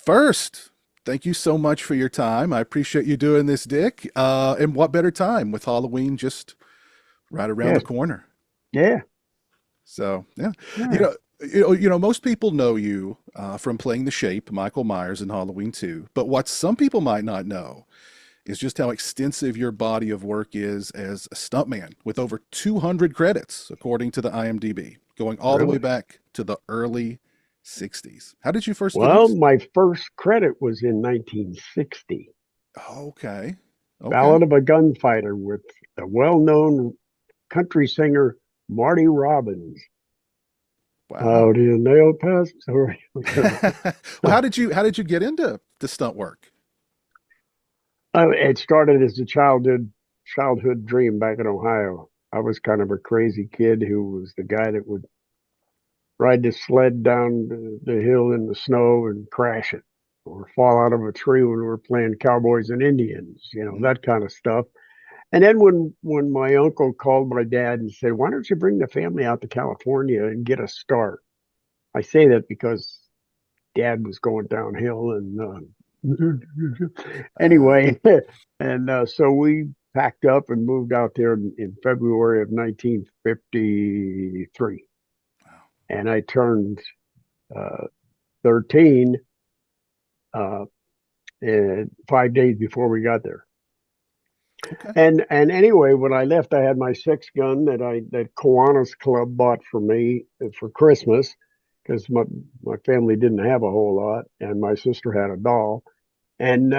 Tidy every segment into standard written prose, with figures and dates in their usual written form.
First, thank you so much for your time. I appreciate you doing this, Dick. And what better time with Halloween just right around the Yes. corner? Yeah. So, yeah, you Yeah. know, most people know you from playing the Shape, Michael Myers in Halloween 2. But what some people might not know is just how extensive your body of work is as a stuntman, with over 200 credits, according to the IMDb, going all the way Really? back to the early 60s. How did you first get Well, into? my first credit was in 1960. Okay, okay. Ballad of a Gunfighter with the well-known country singer Marty Robbins. How Wow. do you nail past? Sorry. Well, how did you get into the stunt work? It started as a childhood dream back in Ohio. I was kind of a crazy kid who was the guy that would ride the sled down the hill in the snow and crash it, or fall out of a tree when we were playing cowboys and Indians, Mm. that kind of stuff. And then when my uncle called my dad and said, "Why don't you bring the family out to California and get a start?" I say that because dad was going downhill, and Uh, anyway, and so we packed up and moved out there in February of 1953, wow. and I turned uh, 13 uh, 5 days before we got there. Okay. And anyway, when I left, I had my six gun that Kiwanis Club bought for me for Christmas because my family didn't have a whole lot, and my sister had a doll. And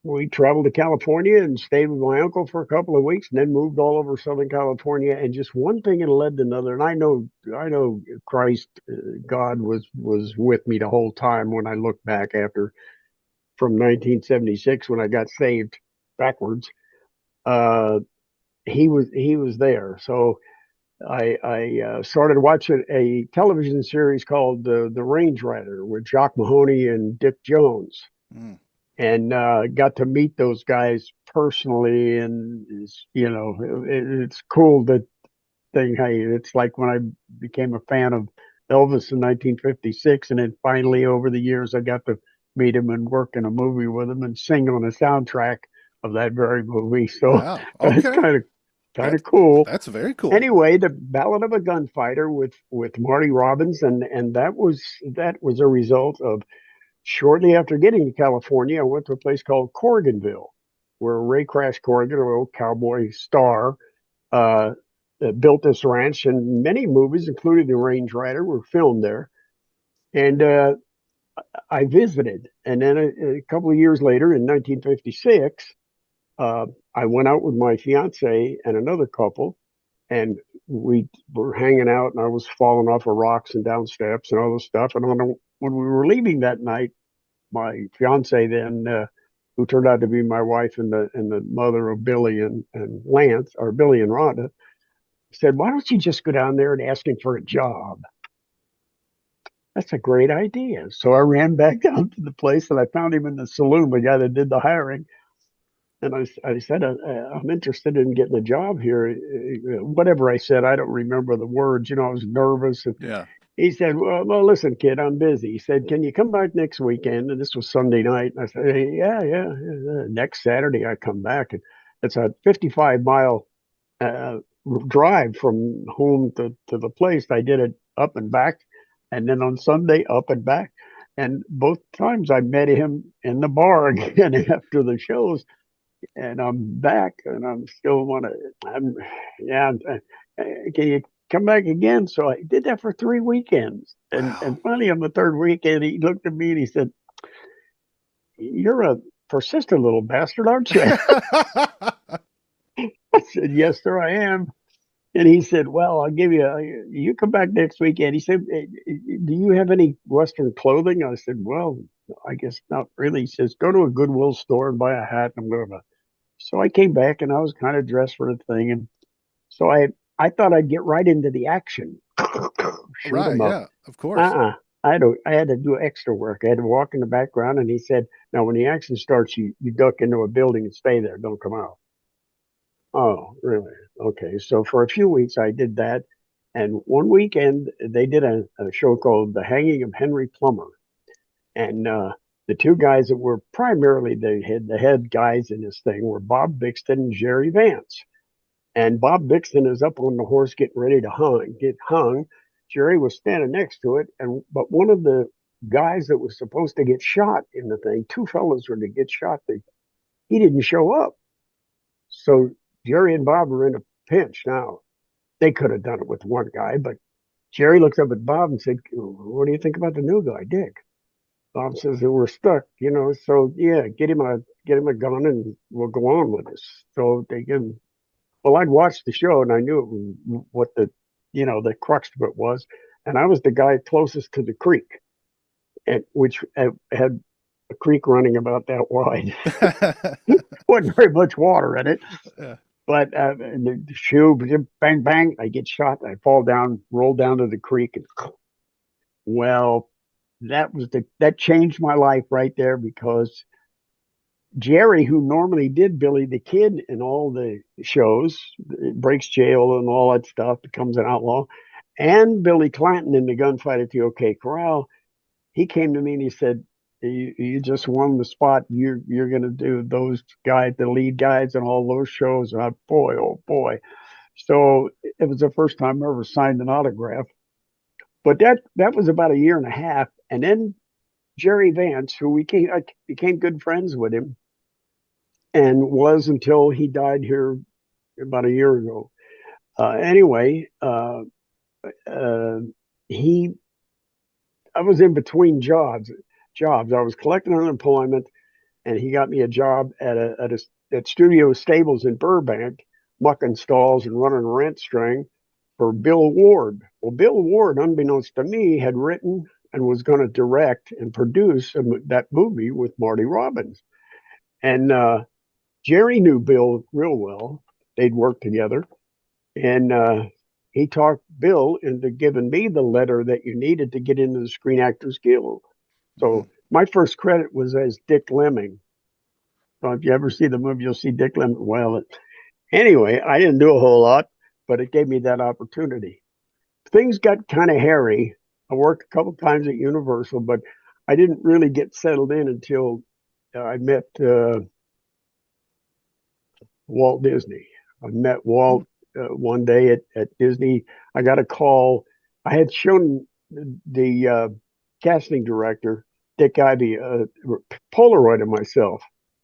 we traveled to California and stayed with my uncle for a couple of weeks, and then moved all over Southern California. And just one thing had led to another. And I know Christ, God was with me the whole time. When I look back after from 1976 when I got saved backwards, uh, he was there. So I started watching a television series called The Range Rider with Jock Mahoney and Dick Jones, Mm. and got to meet those guys personally. And it's cool that thing. Hey, it's like when I became a fan of Elvis in 1956, and then finally over the years I got to meet him and work in a movie with him and sing on a soundtrack of that very movie. So Wow. it's Okay. kind of That cool. that's very cool. Anyway, the Ballad of a Gunfighter with Marty Robbins, and that was a result of shortly after getting to California, I went to a place called Corriganville, where Ray Crash Corrigan, an old cowboy star, uh, built this ranch, and many movies, including The Range Rider, were filmed there. And I visited, and then a couple of years later, in 1956, uh, I went out with my fiance and another couple, and we were hanging out, and I was falling off of rocks and down steps and all this stuff. And when we were leaving that night, my fiance then, who turned out to be my wife and the mother of Billy and Lance, or Billy and Rhonda, said, "Why don't you just go down there and ask him for a job?" That's a great idea. So I ran back down to the place, and I found him in the saloon, the guy that did the hiring. And I said, "I'm interested in getting a job here." Whatever I said, I don't remember the words. I was nervous. And Yeah. he said, well, listen, kid, I'm busy. He said, "Can you come back next weekend?" And this was Sunday night. And I said, "Hey, yeah, yeah, yeah." Next Saturday, I come back. And it's a 55-mile uh, drive from home to the place. I did it up and back, and then on Sunday up and back. And both times I met him in the bar again after the shows, and I'm back, and I'm still want to. Yeah. Can you come back again? So I did that for 3 weekends, and Wow. and finally on the third weekend, he looked at me and he said, "You're a persistent little bastard, aren't you?" I said, "Yes, sir, I am." And he said, "Well, I'll give you come back next weekend." He said, "Do you have any Western clothing?" I said, "Well, I guess not really." He says, "Go to a Goodwill store and buy a hat." And I'm going to. So I came back, and I was kind of dressed for the thing. And so I thought I'd get right into the action, shoot Right. them up. Yeah. Of course. Uh-uh. I had to do extra work. I had to walk in the background, and he said, "Now, when the action starts, you duck into a building and stay there. Don't come out." Oh, really? Okay. So for a few weeks, I did that. And one weekend, they did a show called The Hanging of Henry Plummer. And the two guys that were primarily the head guys in this thing were Bob Bixton and Jerry Vance. And Bob Bixton is up on the horse getting ready to get hung. Jerry was standing next to it, and but one of the guys that was supposed to get shot in the thing, two fellows were to get shot. He didn't show up, so Jerry and Bob were in a pinch. Now they could have done it with one guy, but Jerry looked up at Bob and said, "What do you think about the new guy, Dick?" Bob says that we're stuck, So yeah, get him a gun and we'll go on with this. So they give him. Well, I'd watched the show and I knew what the crux of it was, and I was the guy closest to the creek, which had a creek running about that wide. Wasn't very much water in it, Yeah. but the shoe, bang bang, I get shot, I fall down, roll down to the creek, and well, that changed my life right there because Jerry, who normally did Billy the Kid in all the shows, breaks jail and all that stuff, becomes an outlaw, and Billy Clanton in the gunfight at the OK Corral, he came to me and he said, "You just won the spot. You're going to do those guys, the lead guys, and all those shows." And boy, oh boy! So it was the first time I ever signed an autograph. But that was about a year and a half, and then Jerry Vance, I became good friends with him, and was until he died here about a year ago. Anyway, uh, he I was in between jobs. I was collecting unemployment, and he got me a job at Studio Stables in Burbank, mucking stalls and running a rent string for Bill Ward. Well, Bill Ward, unbeknownst to me, had written and was going to direct and produce that movie with Marty Robbins. And Jerry knew Bill real well. They'd worked together. And he talked Bill into giving me the letter that you needed to get into the Screen Actors Guild. Mm-hmm. So my first credit was as Dick Lemming. So if you ever see the movie, you'll see Dick Lemming. Well, anyway, I didn't do a whole lot, but it gave me that opportunity. Things got kind of hairy. I worked a couple times at Universal, but I didn't really get settled in until I met Walt Disney. I met Walt one day at Disney. I got a call. I had shown the casting director, Dick Ivey, a Polaroid of myself.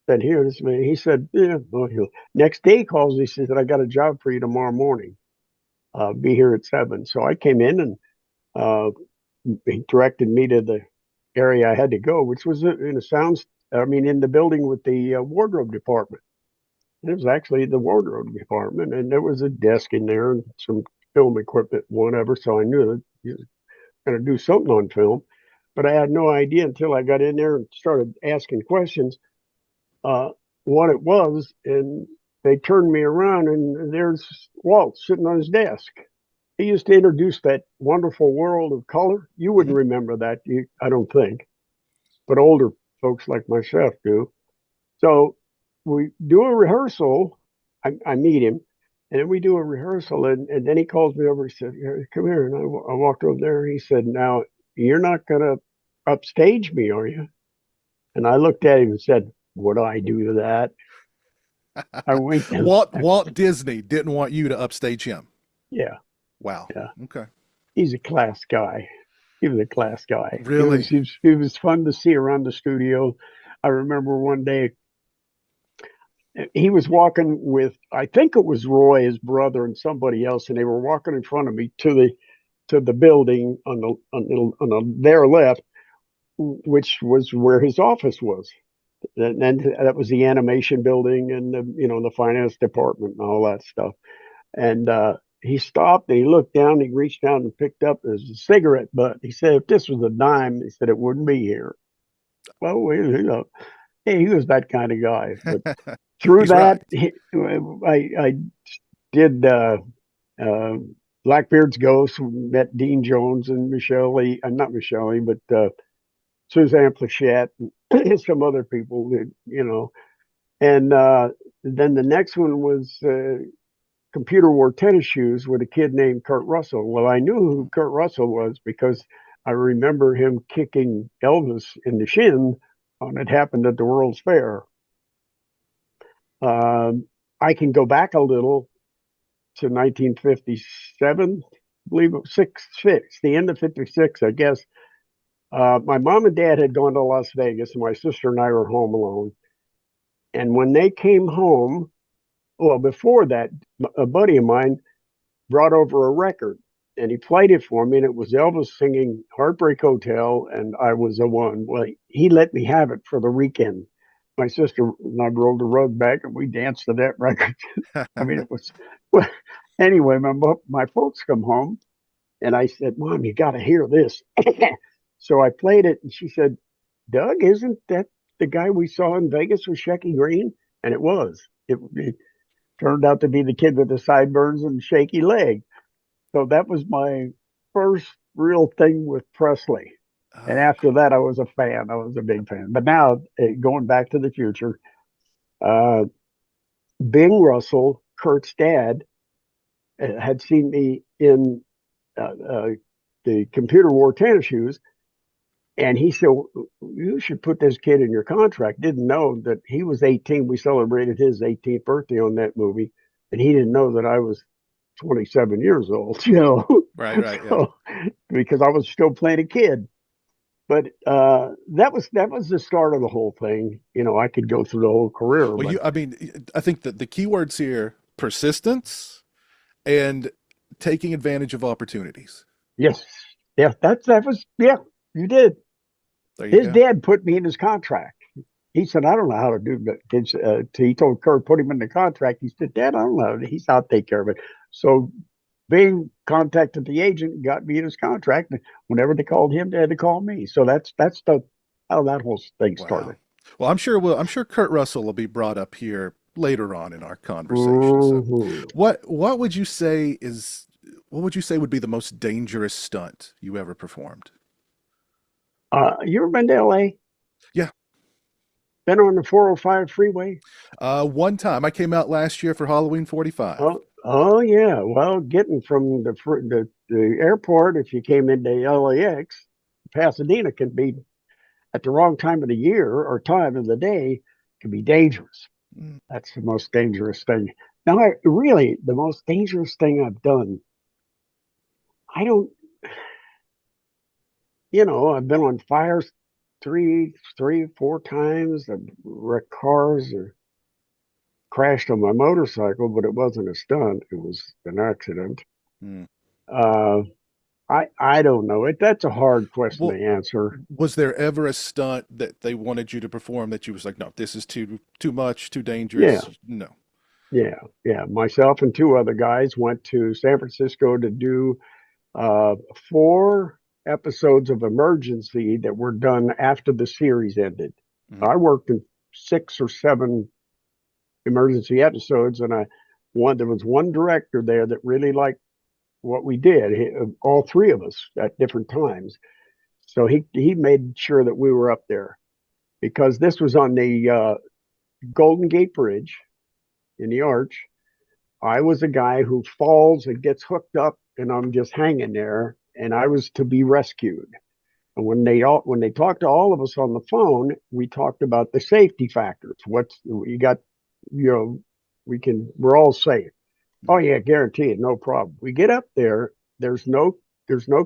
Said, "Here, this man." He said, "Yeah." Well, next day he calls. He says, "I got a job for you tomorrow morning. Be here at 7." So I came in and uh, he directed me to the area I had to go, which was in in the building with the wardrobe department. It was actually the wardrobe department, and there was a desk in there and some film equipment, whatever. So I knew that he was going to do something on film, but I had no idea until I got in there and started asking questions uh, what it was. And they turned me around, and there's Walt sitting on his desk. He used to introduce that wonderful world of color. You Mm-hmm. wouldn't remember that, I don't think, but older folks like myself do. So we do a rehearsal. I meet him, and then we do a rehearsal, and then he calls me over. He said, "Come here." And I walked over there. He said, "Now, you're not going to upstage me, are you?" And I looked at him and said, "Would I do that?" I winked him. Walt Disney didn't want you to upstage him. Yeah, Wow. yeah. Okay. He's a class guy. He was a class guy. Really? He was fun to see around the studio. I remember one day he was walking with, I think it was Roy, his brother, and somebody else, and they were walking in front of me to the building on their left, which was where his office was. And that was the animation building and the finance department and all that stuff. And he stopped and he looked down, he reached down and picked up his cigarette butt. He said, "If this was a dime," he said, "it wouldn't be here." Well, hey, he was that kind of guy. But through He's right. that, I did uh, Blackbeard's Ghost, met Dean Jones and Michelle Lee, not Michelle Lee, but Suzanne Plachette and some other people, And then the next one was Computer Wore Tennis Shoes with a kid named Kurt Russell. Well, I knew who Kurt Russell was because I remember him kicking Elvis in the shin when it happened at the World's Fair. Um, I can go back a little to 1957, I believe it was six, the end of 56, I guess. My mom and dad had gone to Las Vegas, and my sister and I were home alone. And when they came home, well, before that, a buddy of mine brought over a record and he played it for me, and it was Elvis singing Heartbreak Hotel, and I was the one. Well, he let me have it for the weekend. My sister and I rolled the rug back and we danced to that record. I mean, it was, well, anyway, my folks come home and I said, Mom, you got to hear this. So I played it and she said, Doug, isn't that the guy we saw in Vegas with Shecky Green? And it was. It turned out to be the kid with the sideburns and shaky leg. So that was my first real thing with Presley. And Oh, after that, I was a fan. I was a big fan. But now, going back to the future, uh, Bing Russell, Kurt's dad, had seen me in the computer wore tennis shoes. And he said, you should put this kid in your contract. Didn't know that he was 18. We celebrated his 18th birthday on that movie. And he didn't know that I was 27 years old, right, right, yeah. so, because I was still playing a kid. But that was the start of the whole thing. I could go through the whole career, Well, but I mean, I think that the key words here, persistence and taking advantage of opportunities. yes, yeah, that was, yeah, you did. There you His go. dad put me in his contract. He said, I don't know how to do that. He told Kurt, put him in the contract. He said, Dad, I don't know. He's out, take care of it. So Bing contacted the agent and got me in his contract. And whenever they called him, they had to call me. So that's how that whole thing Wow. started. Well, I'm sure Kurt Russell will be brought up here later on in our conversation. So, Mhm. what would you say is what would you say would be the most dangerous stunt you ever performed? You ever been to LA? Yeah. Been on the 405 freeway? One time I came out last year for Halloween 45. Oh yeah. Well, getting from the airport, if you came into LAX, Pasadena can be at the wrong time of the year or time of the day can be dangerous. Mm. That's the most dangerous thing. Now, really, the most dangerous thing I've done, I don't, I've been on fires three, 4 times. I've wrecked cars or crashed on my motorcycle, but it wasn't a stunt. It was an accident. Mm. Uh, I don't know it. That's a hard question Well, to answer. was there ever a stunt that they wanted you to perform that you was like, no, this is too much, too Yeah, dangerous? No. yeah, yeah. Myself and two other guys went to San Francisco to do uh, 4 episodes of Emergency that were done after the series ended. Mhm. I worked in 6 or 7 emergency episodes, and there was one director there that really liked what we did. All 3 of us at different times, so he made sure that we were up there because this was on the Golden Gate Bridge in the Arch. I was a guy who falls and gets hooked up, and I'm just hanging there, and I was to be rescued. And when they talked to all of us on the phone, we talked about the safety factors. What's you got, you know, we're all safe. Oh yeah, guaranteed, no problem. We get up there, there's no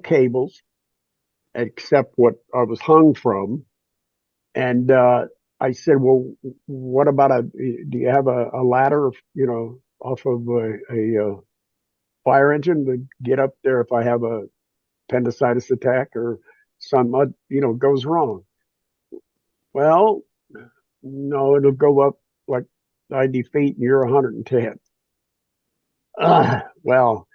cables except what I was hung from, and I said, well, what about do you have a ladder, off of a fire engine to get up there if I have a appendicitis attack or some, goes wrong? Well, no, it'll go up like 90 feet and you're 110. Well,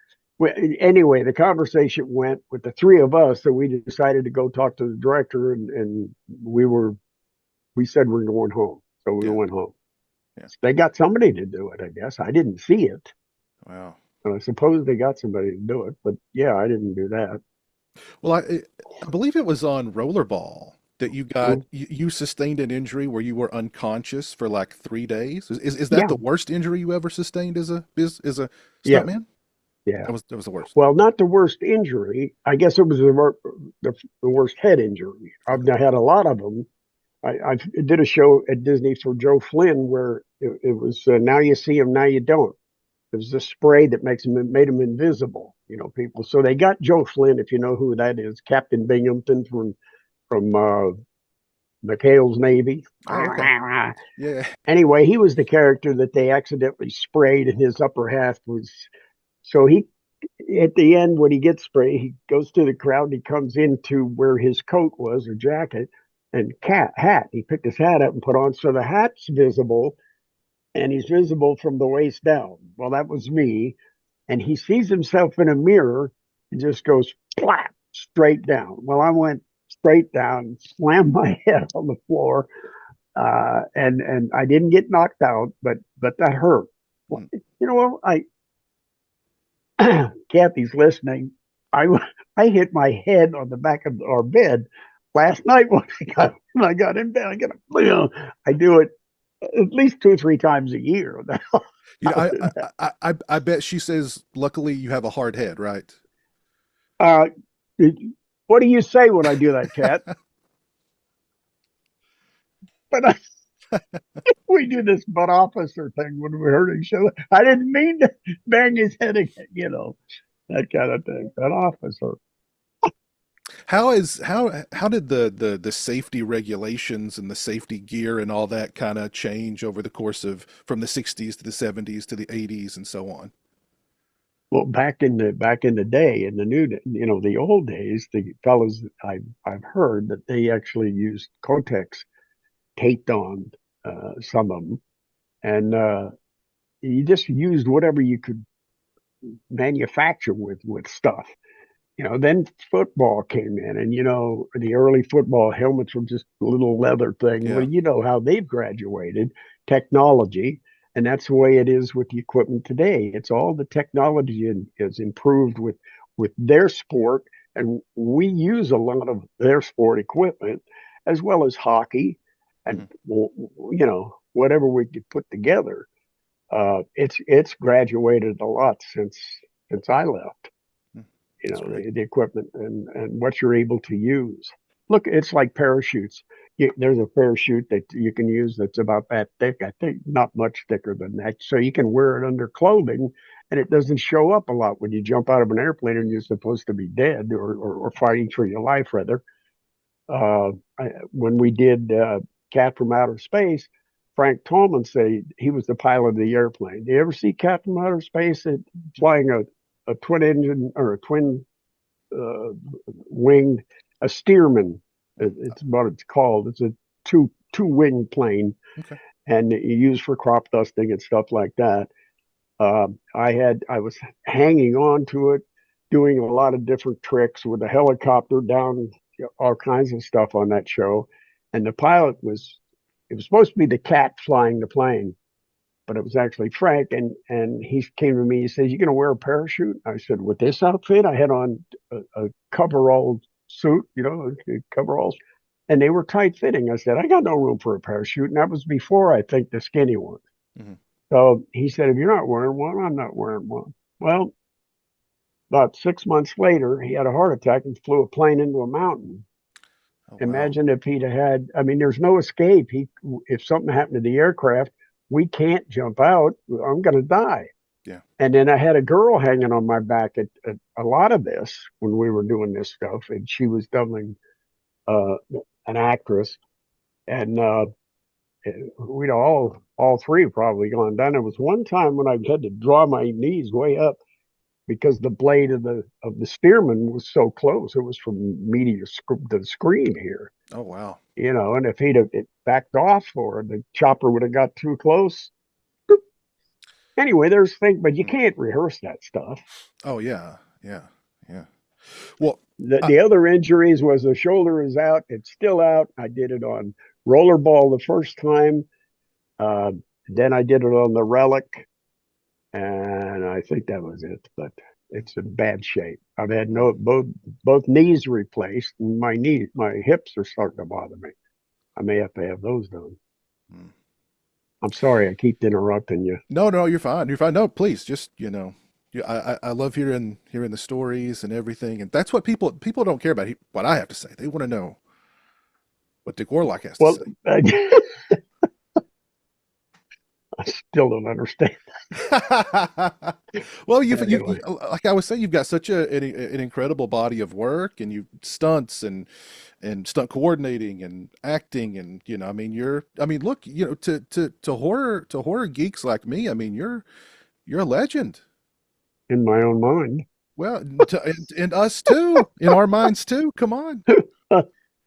anyway, the conversation went with the 3 of us that we decided to go talk to the director, and we said we're going home. So we Yeah. went home. Yeah. They got somebody to do it, I guess. I didn't see it. Wow. And I suppose they got somebody to do it, but yeah, I didn't do that. Well, I believe it was on Rollerball that you sustained an injury where you were unconscious for like 3 days. Is that Yeah, the worst injury you ever sustained as a yeah, stuntman? Yeah. That was the worst. Well, not the worst injury. I guess it was the worst head injury. I've Okay. had a lot of them. I did a show at Disney for Joe Flynn where it was now you see him, now you don't. It was a spray that made him invisible. You know, people. So they got Joe Flynn, if you know who that is, Captain Binghamton from McHale's Navy. Oh, okay. Yeah. Anyway, he was the character that they accidentally sprayed, and his upper half was. So he, at the end, when he gets sprayed, he goes to the crowd and he comes into where his coat was or jacket and hat. He picked his hat up and put on, so the hat's visible, and he's visible from the waist down. Well, that was me, and he sees himself in a mirror and just goes plap straight down. Well, I went straight down, slammed my head on the floor, and I didn't get knocked out, but that hurt. Mm. You know, I Kathy's listening. I I hit my head on the back of our bed last night when I got in bed. I do it at least 2 or 3 times a year. You know, I bet she says, luckily you have a hard head, right? uh, what do you say when I do that, Kat? But we do this butt officer thing when we heard each other. I didn't mean to bang his head again, that kind of thing. Butt officer. How did the safety regulations and the safety gear and all that kind of change over the course of from the 60s to the 70s to the 80s and so on? Well, back in the day, in the the old days, the fellows I've heard that they actually used Kotex taped on some of them, and you just used whatever you could manufacture with stuff. Then football came in, and the early football helmets were just a little leather thing. Well, Yeah. you know how they've graduated technology, and that's the way it is with the equipment today. It's all the technology is improved with their sport, and we use a lot of their sport equipment as well as hockey, and Hmm. whatever we could put together. It's graduated a lot since I left, That's great. the equipment and what you're able to use. Look, it's like parachutes. There's a parachute that you can use that's about that thick. I think not much thicker than that. So you can wear it under clothing and it doesn't show up a lot when you jump out of an airplane and you're supposed to be dead or fighting for your life, rather. Uh, when we did Cat from Outer Space, Frank Tolman said he was the pilot of the airplane. Do you ever see Cat from Outer Space flying a twin engine or a twin uh, winged a steerman? It's what it's called. It's a two wing plane, Okay. and you use for crop dusting and stuff like that. I was hanging on to it, doing a lot of different tricks with a helicopter down, all kinds of stuff on that show. And the pilot was it was supposed to be the cat flying the plane, but it was actually Frank. And he came to me. He says, "You going to wear a parachute?" I said, "With this outfit, I had on a coverall suit, coveralls, and they were tight fitting." I said, "I got no room for a parachute," and that was before I think the skinny one. Hmm. So he said, "If you're not wearing one, I'm not wearing one." Well, about 6 months later, he had a heart attack and flew a plane into a mountain. Oh, wow. Imagine if he'd have had, I mean, there's no escape. If something happened to the aircraft, we can't jump out. I'm going to die. Yeah. And then I had a girl hanging on my back at a lot of this when we were doing this stuff, and she was doubling uh, an actress, and we'd all three probably gone down. There was one time when I had to draw my knees way up because the blade of the spearman was so close. It was from me to the screen here, Oh, wow. and if he'd have it backed off or the chopper would have got too close. Anyway, there's things, but you Mm. can't rehearse that stuff. Oh, yeah. Yeah. Yeah. Well, The, I, the other injuries was the shoulder is out. It's still out. I did it on rollerball the first time. Uh, then I did it on the relic, and I think that was it. But it's in bad shape. I've had mm, no both knees replaced, and my hips are starting to bother me. I may have to have those done. mm. I'm sorry, I keep interrupting you. No, no, you're fine. You're fine. No, please, just, I love hearing the stories and everything, and that's what people don't care about. What I have to say, they want to know what Dick Warlock has to Well, say. I still don't understand. Well, Anyway, like I was saying, you've got such an incredible body of work, and you stunts and stunt coordinating and acting, and I mean, look, to horror geeks like me, I mean, you're a legend. in my own mind. Well, and us too, in our minds too. Come on.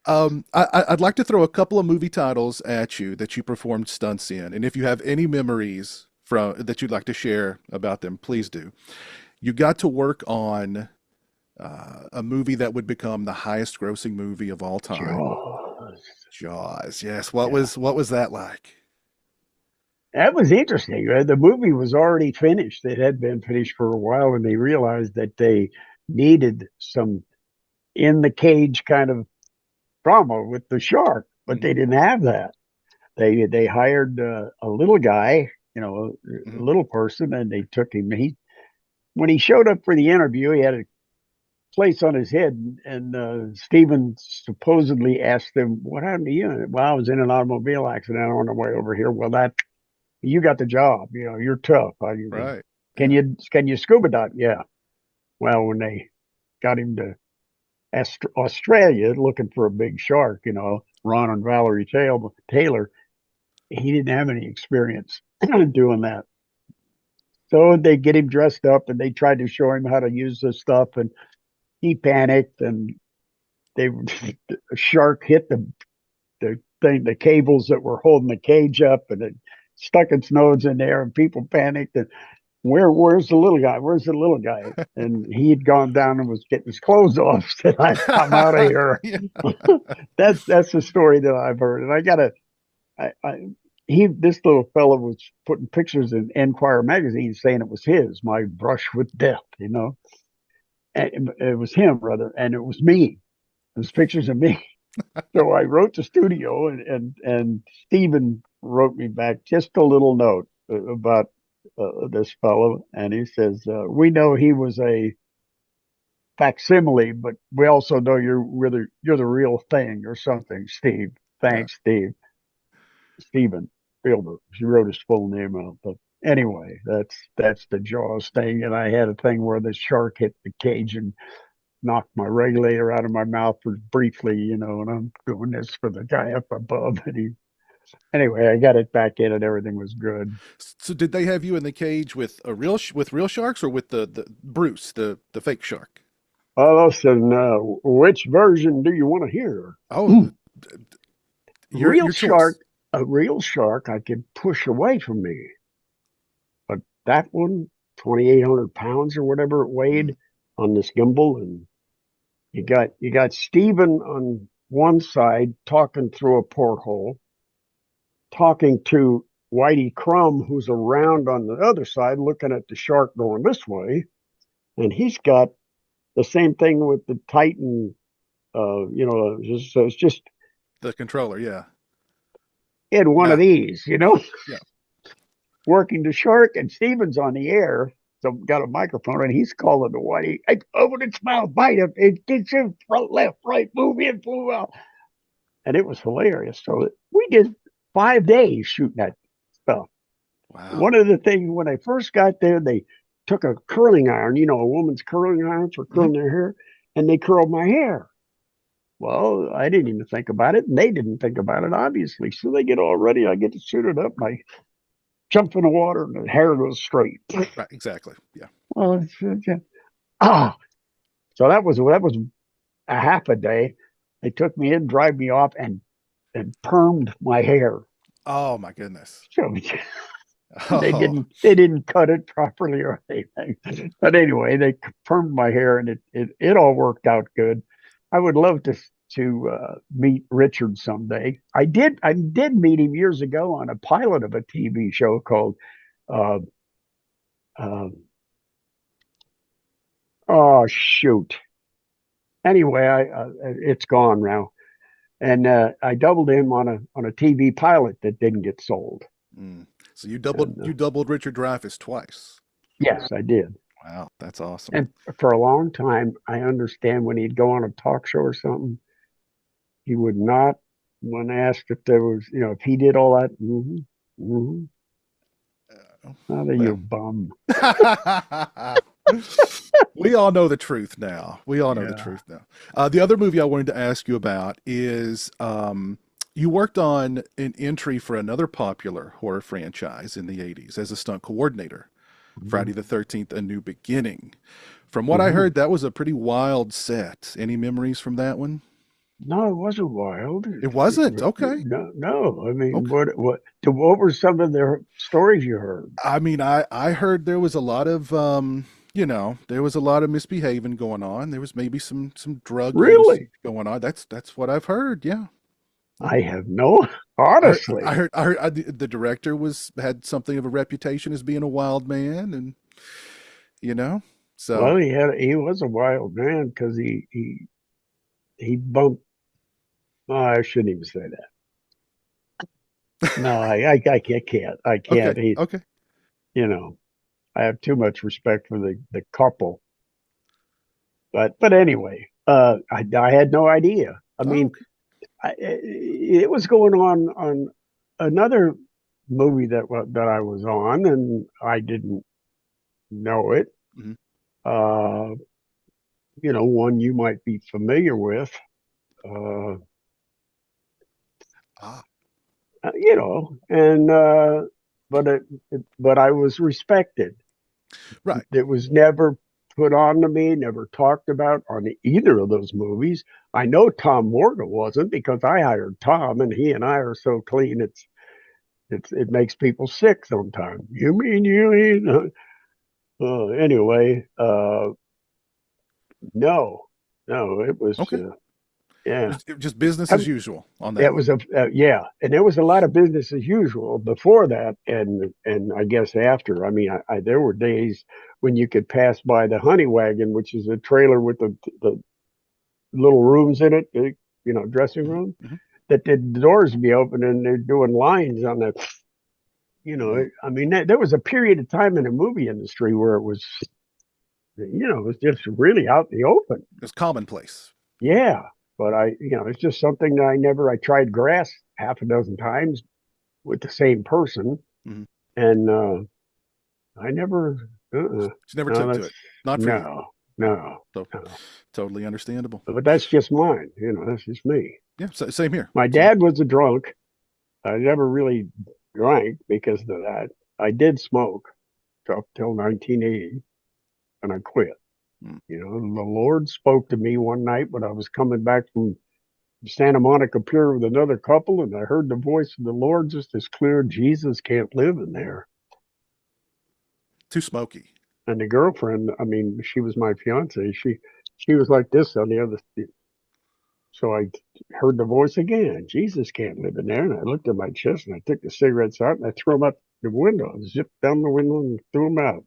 I'd like to throw a couple of movie titles at you that you performed stunts in, and if you have any memories from that you'd like to share about them, please do. You got to work on a movie that would become the highest grossing movie of all time, Jaws. Jaws. Yes. Yeah. What was that like? That was interesting. The movie was already finished. It had been finished for a while, and they realized that they needed some in the cage kind of drama with the shark, but Hmm. they didn't have that. They hired a little guy, a Hmm. little person, and they took him. He when he showed up for the interview, he had a place on his head, and Stephen supposedly asked him, "What happened to you?" Well, I was in an automobile accident on the way over here. Well, that you got the job. You're tough. Right. Can Yeah. you scuba dive? Yeah. Well, when they got him to Australia looking for a big shark, Ron and Valerie Taylor, he didn't have any experience doing that. So they get him dressed up and they tried to show him how to use this stuff, and he panicked, and they a shark hit the cables that were holding the cage up, and it stuck its nose in there, and people panicked. And where's the little guy? Where's the little guy? And he had gone down and was getting his clothes off. Said, I'm out of here. Yeah. That's the story that I've heard. And I gotta I this little fellow was putting pictures in Enquirer magazine saying it was his, my brush with death, And it was him, rather, and it was me. It was pictures of me. So I wrote to studio, and Stephen wrote me back just a little note about this fellow, and he says, "We know he was a facsimile, but we also know you're the real thing or something, Steve. Yeah. Thanks, Steve. Stephen Spielberg." She wrote his full name out, but anyway, that's the Jaws thing, and I had a thing where the shark hit the cage and knocked my regulator out of my mouth for briefly, and I'm doing this for the guy up above. And anyway, I got it back in and everything was good. So did they have you in the cage with with real sharks or with the Bruce, the fake shark? Oh, listen, which version do you want to hear? Oh, Real your choice. shark, a real shark I could push away from me. But that one, 2,800 pounds or whatever it Mm. weighed on this gimbal. And you got Steven on one side talking through a porthole, talking to Whitey Crumb, who's around on the other side, looking at the shark going this way. And he's got the same thing with the Titan. So it's just The controller, yeah. in one of Yeah. these, Yeah. working the shark, and Steven's on the air. So got a microphone, and he's calling to Whitey, "Hey, open its mouth, bite it, it gets in front, left, right, move in, move out." And it was hilarious. So we did 5 days shooting that stuff. One Wow. of the things when I first got there, they took a curling iron, a woman's curling irons for Hmm. curling their hair, and they curled my hair. Well, I didn't even think about it, and they didn't think about it, obviously. So they get all ready. I get to shoot it up, and I jump in the water, and the hair goes straight. Right, exactly. Yeah. Well, ah, so that was a half a day. They took me in, dried me off, and permed my hair. Oh my goodness. So they Oh, didn't they didn't cut it properly or anything. But anyway, they permed my hair, and it all worked out good. I would love to meet Richard someday. I did meet him years ago on a pilot of a TV show called uh, uh, oh shoot. Anyway, it's gone now, and I doubled him on a TV pilot that didn't get sold. mm. So And you doubled Richard Dreyfuss twice. yes, I did. Wow, that's awesome. And for a long time, I understand when he'd go on a talk show or something, he would not, when asked if there was, if he did all that, out of you Well, bum. we all know the truth now. We all know the Yeah. truth now. The other movie I wanted to ask you about is you worked on an entry for another popular horror franchise in the 80s as a stunt coordinator, Friday the 13th, A New Beginning. From what I Mm-hmm. heard, that was a pretty wild set. Any memories from that one? No, it wasn't wild. It wasn't. Okay. No, no. I mean, Okay. what were some of the stories you heard? I mean, I heard there was a lot of there was a lot of misbehaving going on. There was maybe some drug use Really? going on. That's what I've heard. Yeah. I have no, I heard, I honestly. heard, the director had something of a reputation as being a wild man, and you know, Well, so he was a wild man because he bumped. Oh, I shouldn't even say that. No, I can't. I okay, can't. He, okay, you know, I have too much respect for the couple. But anyway, I had no idea. I oh, mean, okay. it was going on another movie that I was on, and I didn't know it. Mhm. Uh, one you might be familiar with. Uh, Ah, and but I was respected. right. It was never put on to me, never talked about on either of those movies. I know Tom Morgan wasn't because I hired Tom, and he and I are so clean. It makes people sick sometimes. You mean you mean? Anyway, no, no, it was Okay, yeah. just business as usual on It that one. was yeah, and there was a lot of business as usual before that, and I guess after. I mean, there were days when you could pass by the honey wagon, which is a trailer with the little rooms in it, dressing Hmm. room, Hmm. that the doors would be open and they're doing lines on the. Hmm. I mean, there was a period of time in the movie industry where it was, it was just really out in the open. It's commonplace. Yeah, but it's just something that I tried grass half a dozen times with the same person, Hmm. and I never. Uh-uh, She never no, took to that's it. Not for you. no, No. no, So no. totally understandable. But that's just mine. That's just me. Yeah, same here. My Same. dad was a drunk. I never really drank because of that. I did smoke up till 1980, and I quit. Mm. The Lord spoke to me one night when I was coming back from Santa Monica Pier with another couple, and I heard the voice of the Lord just as clear. Jesus can't live in there. Too smoky. And the girlfriend, I mean, she was my fiance. She was like this on the other. So I heard the voice again. Jesus can't live in there. And I looked at my chest and I took the cigarettes out and I threw them out the window. I zipped down the window and threw them out.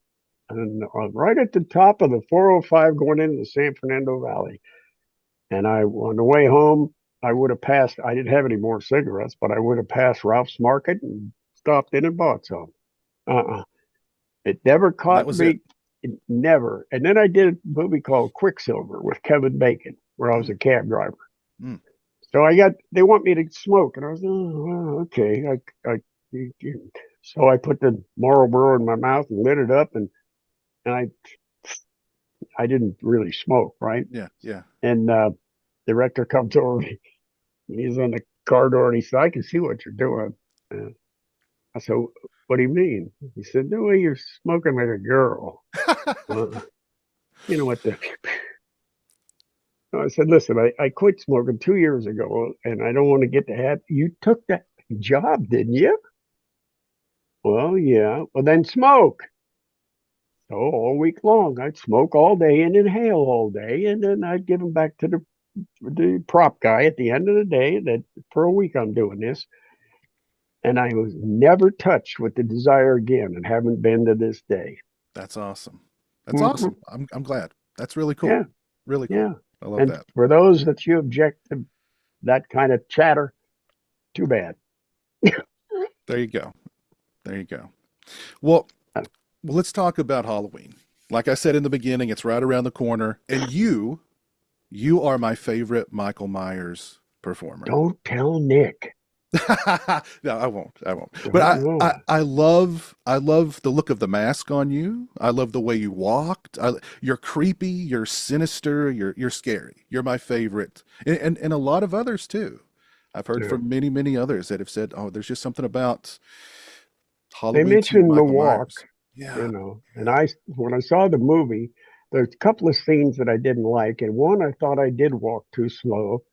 And right at the top of the 405 going into the San Fernando Valley. And on the way home, I would have passed. I didn't have any more cigarettes, but I would have passed Ralph's Market and stopped in and bought some. Uh-uh. It never That caught was it. me. It never. And then I did a movie called Quicksilver with Kevin Bacon, where I was Mm. a cab driver. Mm. So they want me to smoke, and I was, oh, well, okay. So I put the Marlboro in my mouth and lit it up, and I didn't really smoke, right? Yeah, yeah. And the director comes over, he's on the car door, and he said, I can see what you're doing. I said, what do you mean? He said, the way you're smoking like a girl. Well, you know what the I said, listen, I quit smoking 2 years ago, and I don't want to get the hat. You took that job, didn't you? Well, yeah. Well, then smoke. So all week long, I'd smoke all day and inhale all day, and then I'd give them back to the prop guy at the end of the day. That for a week I'm doing this, and I was never touched with the desire again, and haven't been to this day. That's awesome. That's Mhm. awesome. I'm glad. That's really cool. Yeah, Really cool. yeah. I love And that. for those that you object to that kind of chatter, too bad. There you go. There you go. Well, well, let's talk about Halloween. Like I said in the beginning, it's right around the corner. And you are my favorite Michael Myers performer. Don't tell Nick. No, I won't. I won't. But Don't know. I love the look of the mask on you. I love the way you walked. You're creepy. You're sinister. You're scary. You're my favorite, and a lot of others too. I've heard Yeah. from many others that have said, "Oh, there's just something about They Halloween 2 mentioned the Michael walk, Myers." Yeah, you know, and yeah. when I saw the movie, there's a couple of scenes that I didn't like, and one I thought I did walk too slow,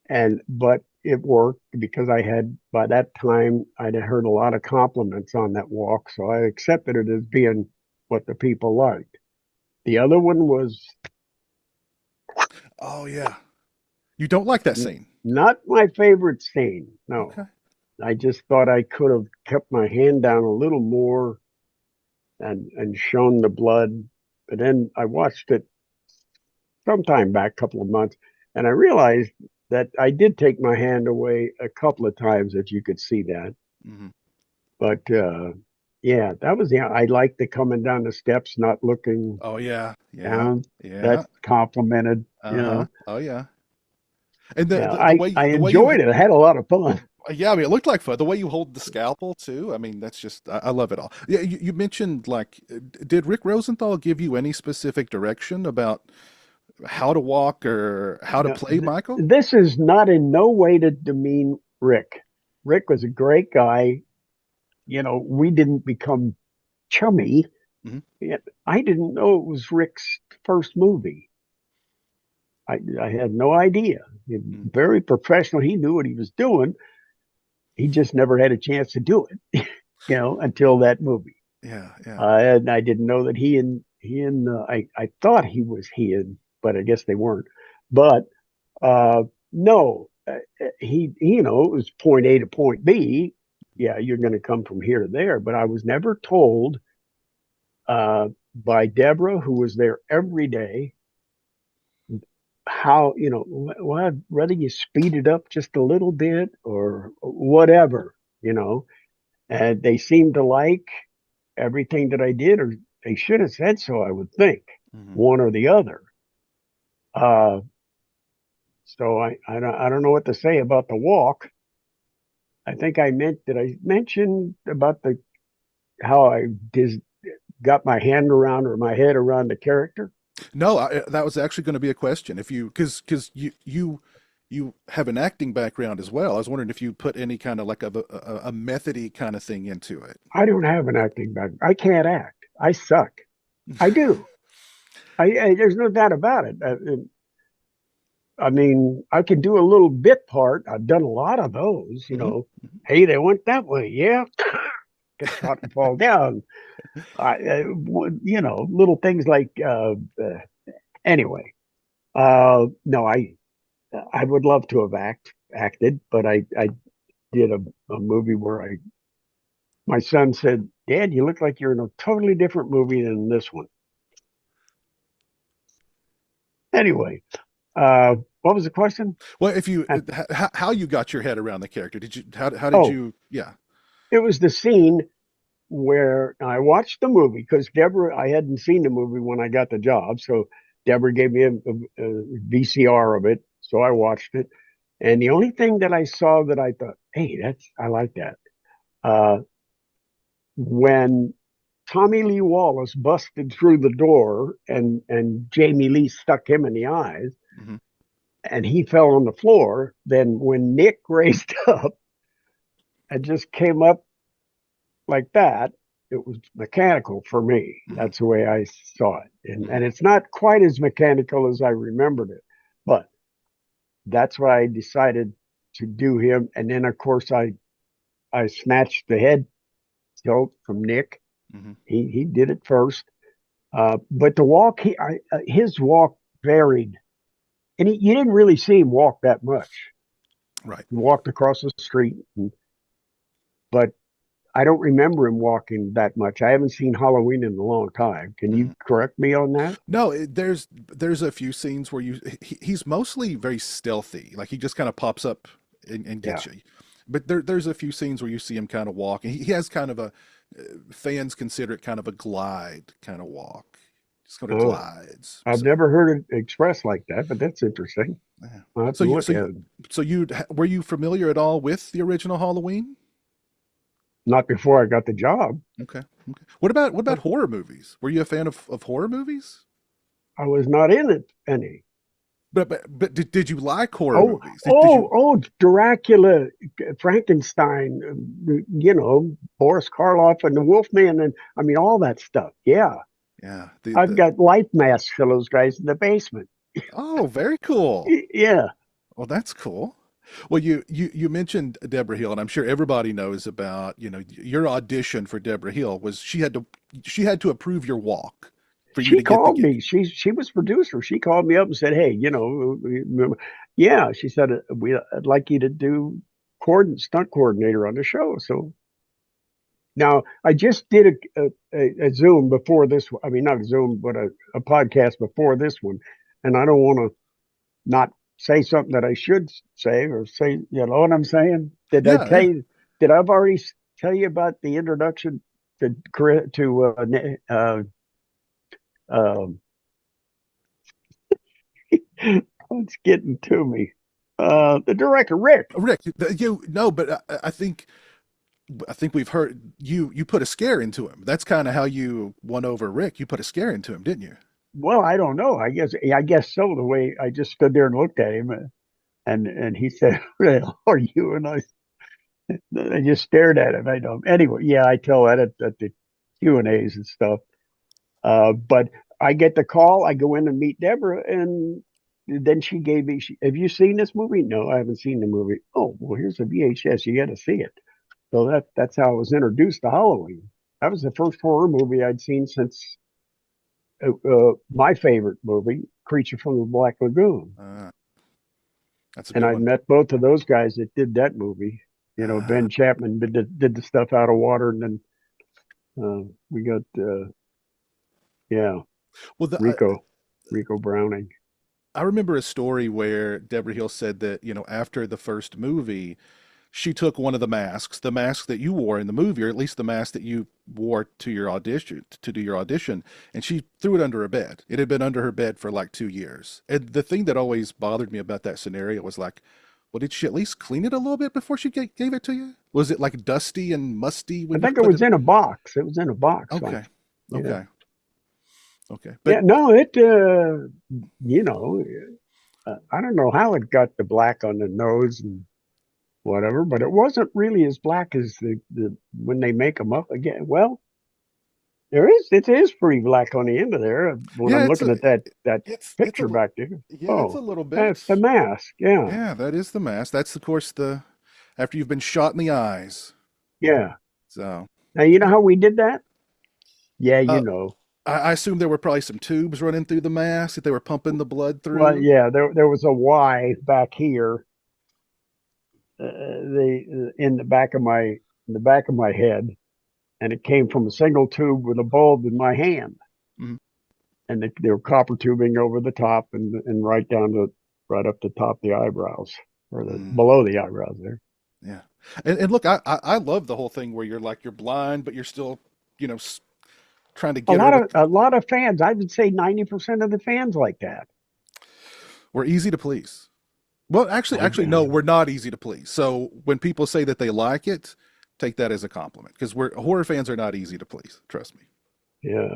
and but it worked because I had by that time I'd heard a lot of compliments on that walk, so I accepted it as being what the people liked. The other one was Oh yeah. You don't like that scene. not my favorite scene. No, Okay. I just thought I could have kept my hand down a little more and shown the blood. But then I watched it sometime back, a couple of months, and I realized that I did take my hand away a couple of times that you could see that. Hmm. But yeah, that was I liked the coming down the steps, not looking Oh yeah. Yeah. down. Yeah. That complimented, you Uh-huh. know. Oh yeah. And Yeah, I the way you enjoyed it. I had a lot of fun. yeah, I mean, it looked like fun. The way you hold the scalpel too. I mean, that's just I love it all. Yeah, you mentioned like, did Rick Rosenthal give you any specific direction about how to walk or how to Now, play Michael? this is not in no way to demean Rick. Rick was a great guy. You know, we didn't become chummy. Hmm. Yet I didn't know it was Rick's first movie. I had no idea. He was Hmm. very professional. He knew what he was doing. He just never had a chance to do it, until that movie. Yeah, yeah. And I didn't know that I thought he was but I guess they weren't. But no, it was point A to point B. Yeah, you're going to come from here to there. But I was never told by Deborah, who was there every day, how, whether you speed it up just a little bit or whatever. And they seemed to like everything that I did, or they should have said so, I would think, Hmm. one or the other. Uh, so I don't know what to say about the walk. I think did I mention about the how I got my hand around or my head around the character? No, that was actually going to be a question. If you, because you have an acting background as well. I was wondering if you put any kind of like a methody kind of thing into it. I don't have an acting background. I can't act. I suck. I do. There's no doubt about it. I mean, I can do a little bit part. I've done a lot of those. Hmm. Hey, they went that way. Yeah, get shot and fall down. Little things like. Anyway, no, I would love to have acted, but I did a movie where my son said, "Dad, you look like you're in a totally different movie than this one." Anyway, what was the question? Well, if you And, how you got your head around the character? Did you how did oh, you? Yeah. it was the scene where I watched the movie because I hadn't seen the movie when I got the job. So Deborah gave me a VCR of it. So I watched it. And the only thing that I saw that I thought, hey, I like that. Uh, when Tommy Lee Wallace busted through the door and Jamie Lee stuck him in the eyes Hmm. and he fell on the floor, then when Nick raised up and just came up like that, it was mechanical for me. Hmm. That's the way I saw it. Hmm. And it's not quite as mechanical as I remembered it, but that's why I decided to do him. And then of course I snatched the head tilt from Nick. Hmm. He did it first. But the walk, his walk varied. And you didn't really see him walk that much. Right. He walked across the street, but I don't remember him walking that much. I haven't seen Halloween in a long time. Can you Hmm. correct me on that? No, there's a few scenes where he's mostly very stealthy. Like he just kind of pops up and Yeah. gets you. But there's a few scenes where you see him kind of walk, and he has kind of a fans consider it kind of a glide kind of walk. Just go to Oh, glides. I've So, never heard it expressed like that, but that's interesting. yeah. I'll have So to you, look so at you, it. so you were you familiar at all with the original Halloween? Not before I got the job. Okay. Okay. What about horror movies? Were you a fan of horror movies? I was not in it any. But did you like horror Oh, movies? Did you? oh, Dracula, Frankenstein, Boris Karloff and the Wolfman, and I mean all that stuff. Yeah, Yeah. I've got life masks for those guys in the basement. Oh, very cool. Yeah, Well, that's cool. Well, you mentioned Debra Hill, and I'm sure everybody knows about, your audition for Debra Hill was she had to approve your walk for you she to get the called gig. me. She was producer. She called me up and said, "Hey, yeah." She said, I'd like you to do stunt coordinator on the show." So now I just did a Zoom before this. I mean, not a Zoom, but a podcast before this one, and I don't want to not say something that I should say or say. You know what I'm saying? Did I Yeah, tell yeah. you? Did I've already tell you about the introduction to um, it's getting to me. The director Rick. Rick, you no, but I think we've heard you put a scare into him. That's kind of how you won over Rick. You put a scare into him, didn't you? Well, I don't know. I guess so. The way I just stood there and looked at him, and he said, "Who are you?" And I just stared at him. I don't. Anyway, yeah, I tell that at the Q&As and stuff. But I get the call. I go in and meet Deborah, and then she gave me. Have you seen this movie? No, I haven't seen the movie. Oh, well, here's a VHS. You got to see it. So that's how I was introduced to Halloween. That was the first horror movie I'd seen since my favorite movie, Creature from the Black Lagoon. Uh, that's a And good I one. met both of those guys that did that movie. Uh, Ben Chapman did the stuff out of water, and then we got yeah, well, Rico Rico Browning. I remember a story where Debra Hill said that, after the first movie, she took one of the mask that you wore in the movie, or at least the mask that you wore to your audition, to do your audition, and she threw it under her bed. It had been under her bed for like 2 years. And the thing that always bothered me about that scenario was like, well, did she at least clean it a little bit before she gave it to you? Was it like dusty and musty I when you think it put was it? in a box. It was in a box, like Okay. yeah, Okay. Okay. But yeah. No, it you know, I don't know how it got the black on the nose and whatever, but it wasn't really as black as the when they make them up again. Well, it is pretty black on the end of there when yeah, I'm looking at that it's a picture back there. yeah, it's a Oh, little bit. that's the mask. Yeah, Yeah, that is the mask. That's of course the after you've been shot in the eyes. yeah. So, Now you know how we did that? Yeah, uh, you know. I assume there were probably some tubes running through the mask that they were pumping the blood Well, through. yeah, there was a Y back here, the in the back of my head, and it came from a single tube with a bulb in my hand, Mhm. and they were copper tubing over the top and right down to right up the top of the eyebrows or the Mm, below the eyebrows there. yeah, and look, I love the whole thing where you're blind, but you're still, you know, trying to get her to. A lot of fans, I would say 90% of the fans like that. We're easy to please. Well, I actually, no, we're not easy to please. So when people say that they like it, take that as a compliment because we're horror fans are not easy to please. Trust me. Yeah.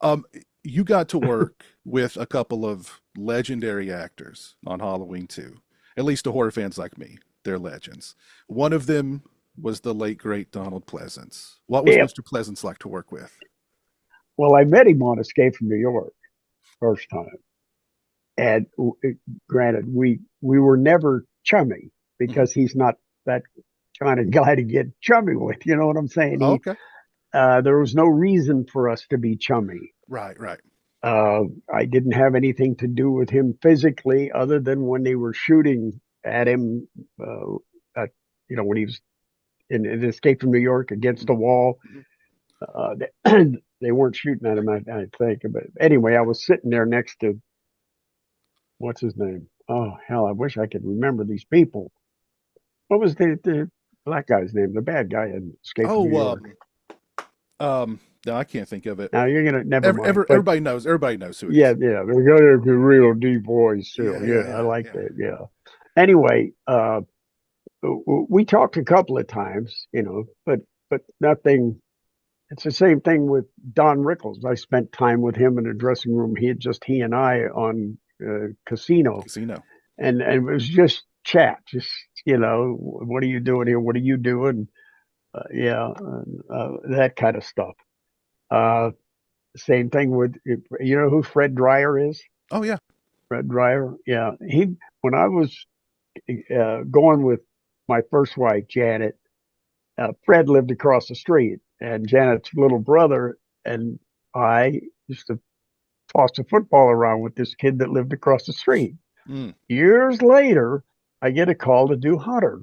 Um, you got to work with a couple of legendary actors on Halloween 2. At least to horror fans like me, they're legends. One of them was the late great Donald Pleasance. What was Yeah. Mr. Pleasance like to work with? Well, I met him on Escape from New York first time. And granted, we were never chummy Mhm. because he's not that kind of guy to get chummy with. You know what I'm saying? Okay. There was no reason for us to be chummy. Right, right. I didn't have anything to do with him physically, other than when they were shooting at him. At, when he was in Escape from New York against the wall. Mhm. They weren't shooting at him, I think. But anyway, I was sitting there next to what's his name? Oh hell, I wish I could remember these people. What was the black guy's name? The bad guy in Escape from New Oh, York. No, I can't think of it. Now you're gonna never mind. But Everybody knows. Everybody knows who it yeah, is. yeah, they're gonna be real deep voice Yeah, still. yeah, Yeah, I yeah, like yeah. that. Yeah. Anyway, we talked a couple of times, but nothing. It's the same thing with Don Rickles. I spent time with him in the dressing room. He and I on Casino, Casino. and it was just chat, just what are you doing here? What are you doing? Yeah, that kind of stuff. Uh, Same thing with who Fred Dreyer is. Oh yeah. Fred Dreyer, yeah. He When I was going with my first wife, Janet, Fred lived across the street, and Janet's little brother and I used to toss the football around with this kid that lived across the street. Mm. Years later, I get a call to do Hunter.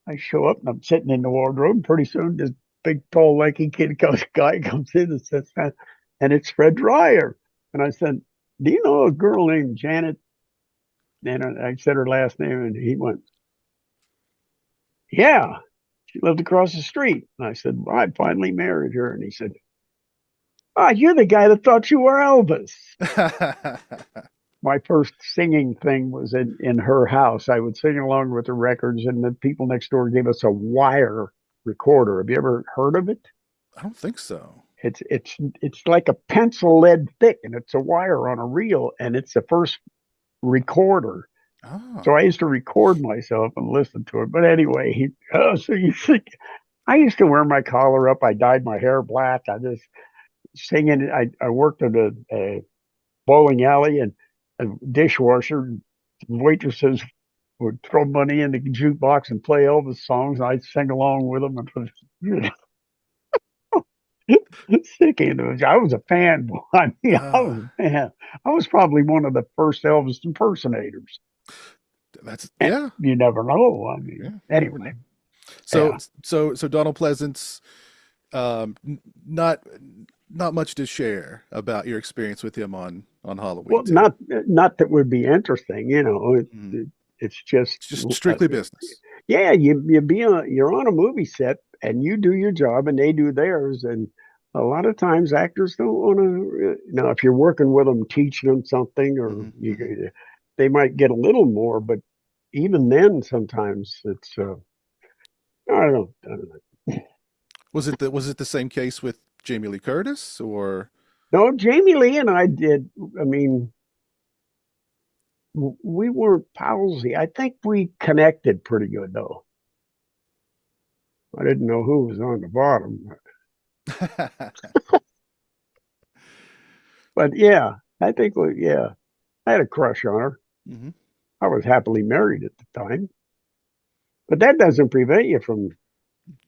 I show up and I'm sitting in the wardrobe. Pretty soon, this big, tall, lanky guy comes in and says, and it's Fred Dreyer. And I said, "Do you know a girl named Janet?" And I said her last name, and he went, "Yeah, she lived across the street." And I said, "Well, I finally married her." And he said, "Ah, you're the guy that thought you were Elvis." My first singing thing was in her house. I would sing along with the records, and the people next door gave us a wire recorder. Have you ever heard of it? I don't think so. It's like a pencil lead thick, and it's a wire on a reel, and it's the first recorder. So Oh. I used to record myself and listen to it. But anyway, so you think I used to wear my collar up. I dyed my hair black. I just singing. I worked at a bowling alley and a dishwasher. Waitresses would throw money in the jukebox and play Elvis songs, and I'd sing along with them. And sick into it. I was a fan. I mean, I Uh, was a fan. I was probably one of the first Elvis impersonators. that's And yeah. you never know. I Yeah, mean, you never know. anyway, So yeah. so Donald Pleasance, not much to share about your experience with him on Halloween Well, too. not that would be interesting. Mm. It's just It's just strictly business. yeah. You're on a movie set and you do your job and they do theirs, and a lot of times actors don't want to. If you're working with them, teaching them something, or Hmm, hmm. they might get a little more, but even then, sometimes it's I don't know. Was it the same case with Jamie Lee Curtis or? No, Jamie Lee and I did. I mean, we were palsy. I think we connected pretty good though. I didn't know who was on the bottom, but yeah, I think yeah, I had a crush on her. Hmm. I was happily married at the time, but that doesn't prevent you from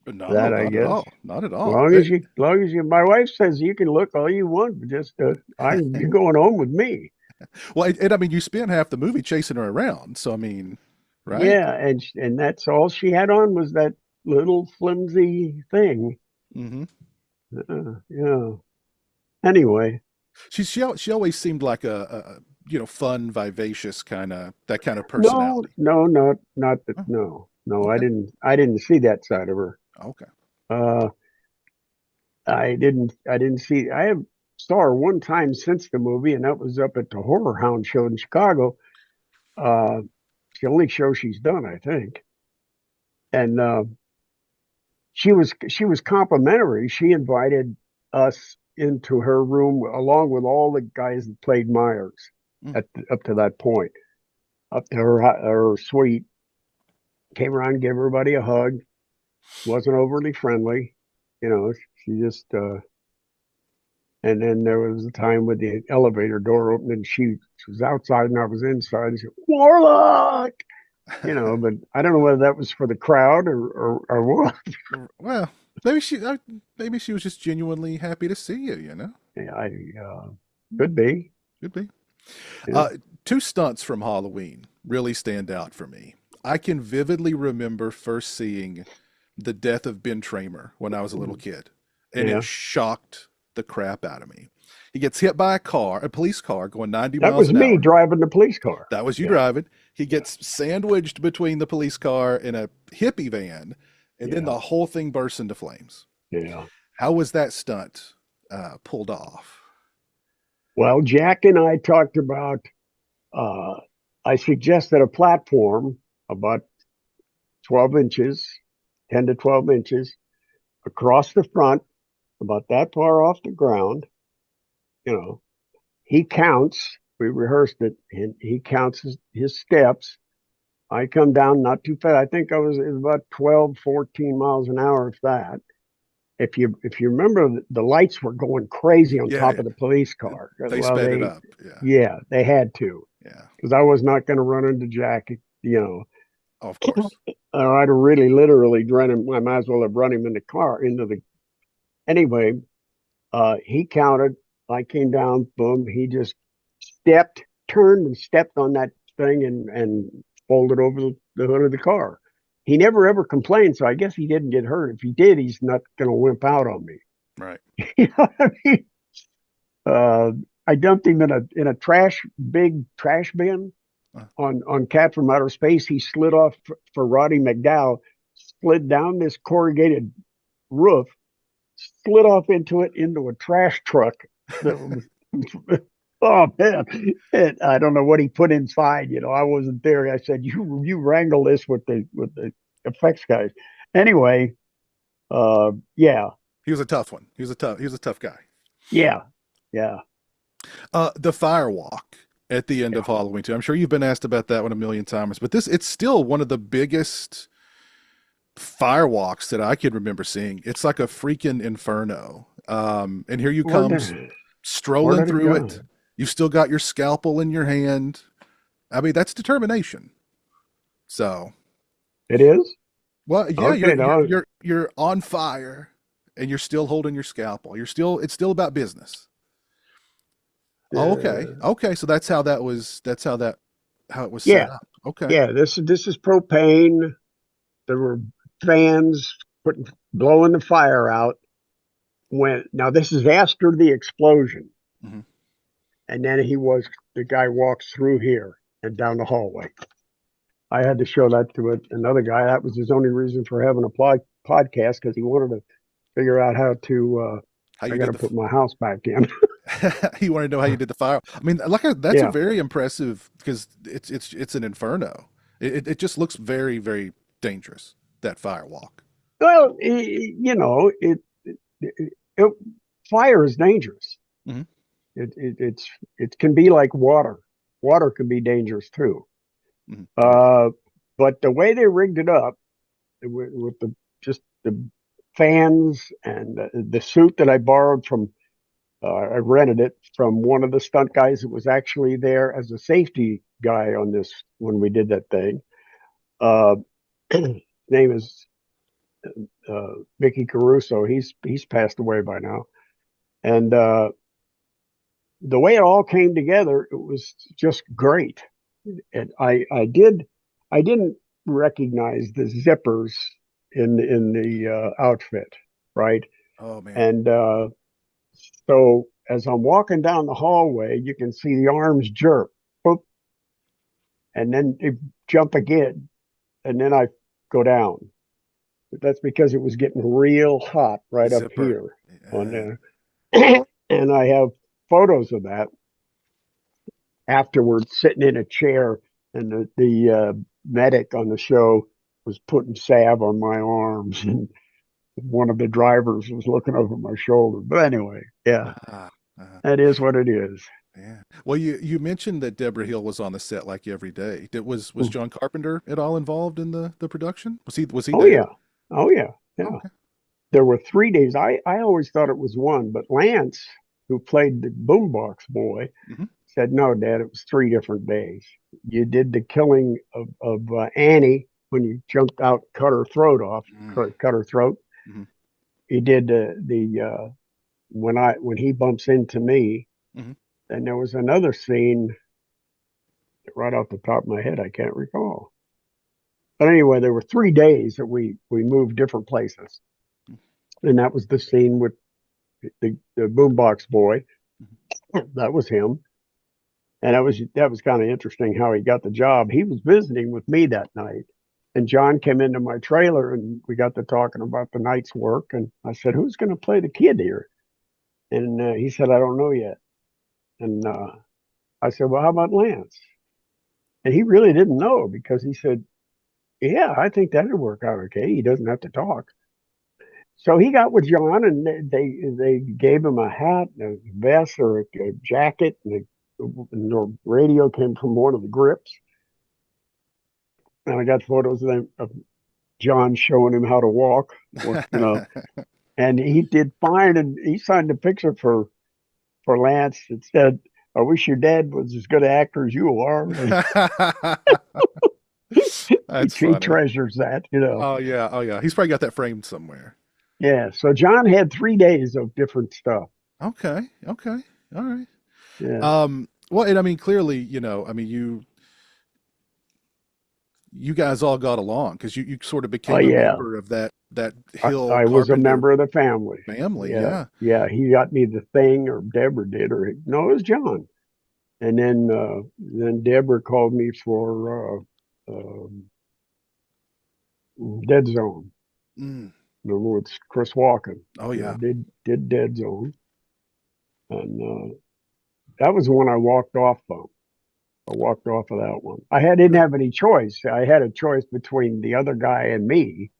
No, that, I not at guess. all. Not at all. My wife says you can look all you want, but just you're going home with me. Well, and I mean, you spent half the movie chasing her around. So I mean, right? Yeah, and that's all she had on was that little flimsy thing. Hmm. Yeah. Anyway, She always seemed like fun, vivacious that kind of no, personality. no, not that. Oh, No, no, okay. I didn't see that side of her. Okay. Uh, I didn't see. I have saw her one time since the movie, and that was up at the Horror Hound show in Chicago. It's the only show she's done, I think. And she was complimentary. She invited us into her room along with all the guys that played Myers up to that point, up to her suite. Came around, gave everybody a hug. Wasn't overly friendly, She just and then there was a time with the elevator door opened and she was outside and I was inside. And she said, Warlock, Mm. but I don't know whether that was for the crowd or what. Well, maybe she was just genuinely happy to see you. Yeah, could be. Could be. Yeah. Uh, Two stunts from Halloween really stand out for me. I can vividly remember first seeing the death of Ben Tramer when I was a little kid, and it Yeah. shocked the crap out of me. He gets hit by a police car going 90 That miles was an me hour. driving the police car. That was you Yeah. driving. He gets sandwiched between the police car and a hippie van, and then Yeah. the whole thing bursts into flames. Yeah. How was that stunt pulled off? Well, Jack and I talked about, uh, I suggested a platform about 12 inches, 10 to 12 inches across the front, about that far off the ground. You know, he counts, we rehearsed it, and he counts his steps. I come down not too fast. I think it was about 12, 14 miles an hour, if that. If you remember, the lights were going crazy on Yeah, top of the police car. they Well, sped it up. Yeah, yeah, they had to, yeah. because I was not going to run into Jack. You know, Oh, of course. I'd have really literally run him. I might as well have run him in the car into the. Anyway, he counted. I came down. Boom. He just stepped, turned, and stepped on that thing and folded over the hood of the car. He never ever complained, so I guess he didn't get hurt. If he did, he's not going to wimp out on me. Right. You know what I mean? Uh, I dumped him in a big trash bin Uh, on Cat from Outer Space. He slid off for Roddy McDowell, slid down this corrugated roof, slid off into a trash truck that was. Oh man, and I don't know what he put inside. You know, I wasn't there. I said, "You wrangle this with the effects guys." Anyway, yeah, he was a tough one. He was a tough guy. yeah, yeah. The firewalk at the end Yeah. of Halloween 2. I'm sure you've been asked about that one a million times, but it's still one of the biggest firewalks that I can remember seeing. It's like a freaking inferno. And here you Where come did where strolling did it through go? it. You've still got your scalpel in your hand. I mean, that's determination. So, It is well, yeah, okay. No, you're on fire and you're still holding your scalpel. It's still about business. Oh, okay. uh, Okay, so how it was set yeah, up. Okay. yeah. This is propane. There were fans blowing the fire out. When now this is after the explosion, Hmm. and then the guy walks through here and down the hallway. I had to show that to another guy. That was his only reason for having a podcast, because he wanted to figure out how to. How I you got did to put my house back in. you want to know how you did the fire? I mean, that's a Yeah. very impressive because it's an inferno. It just looks very very dangerous, that firewalk. Well, it fire is dangerous. Hmm. It can be like water. Water can be dangerous too. Hmm. Oh yeah. Uh, but the way they rigged it up with the just the fans and the suit that I borrowed from, I rented it from one of the stunt guys that was actually there as a safety guy on this when we did that thing. Uh, his name is Mickey Caruso. He's passed away by now, and the way it all came together, it was just great. And I didn't recognize the zippers in the outfit, right? Oh man. And so as I'm walking down the hallway, you can see the arms jerk, boop, and then they jump again, and then I go down. But that's because it was getting real hot The right up zipper. here on Yeah. there. And I have photos of that afterwards, sitting in a chair, and the medic on the show was putting salve on my arms, and one of the drivers was looking over my shoulder. But anyway, yeah, Ah, uh, that is what it is. yeah. Well, you mentioned that Debra Hill was on the set like every day. Was John Carpenter at all involved in the production? Was he Oh there? yeah, oh yeah, Oh, yeah. okay. There were 3 days. I always thought it was one, but Lance, who played the boombox boy, Hmm. said, "No, Dad, it was 3 different days. You did the killing of Annie when you jumped out, cut her throat off, cut her throat. Hmm. He did the when he bumps into me, Hmm. and there was another scene right off the top of my head I can't recall. But anyway, there were 3 days that we moved different places, and that was the scene with the boombox boy. That was him, and that was kind of interesting how he got the job. He was visiting with me that night, And John came into my trailer and we got to talking about the night's work. And I said, "Who's going to play the kid here?" And he said, "I don't know yet." And I said, "Well, how about Lance?" And he really didn't know because he said, "Yeah, I think that'd work out okay. He doesn't have to talk." So he got with John, and they gave him a hat, and a vest, or a jacket, and the radio came from one of the grips. And I got photos of John showing him how to walk, and he did fine. And he signed a picture for Lance that said, "I wish your dad was as good an actor as you are." That's He funny. treasures that. Oh yeah, oh yeah. He's probably got that framed somewhere. Yeah. So John had 3 days of different stuff. Okay, okay, all right. Yeah. Well, and I mean, clearly, I mean, you guys all got along because you sort of Oh became a yeah. member of that Hill I was a Carpenter member of the family. family. Yeah. Yeah. Yeah. He got me the thing, or Deborah did, or no, it was John. And then Deborah called me for Dead Zone. Mm. Remember with Chris Walken? Oh Yeah, yeah. did Dead Zone, and that was the one I walked off from. I walked off of that one. Didn't have any choice. I had a choice between the other guy and me,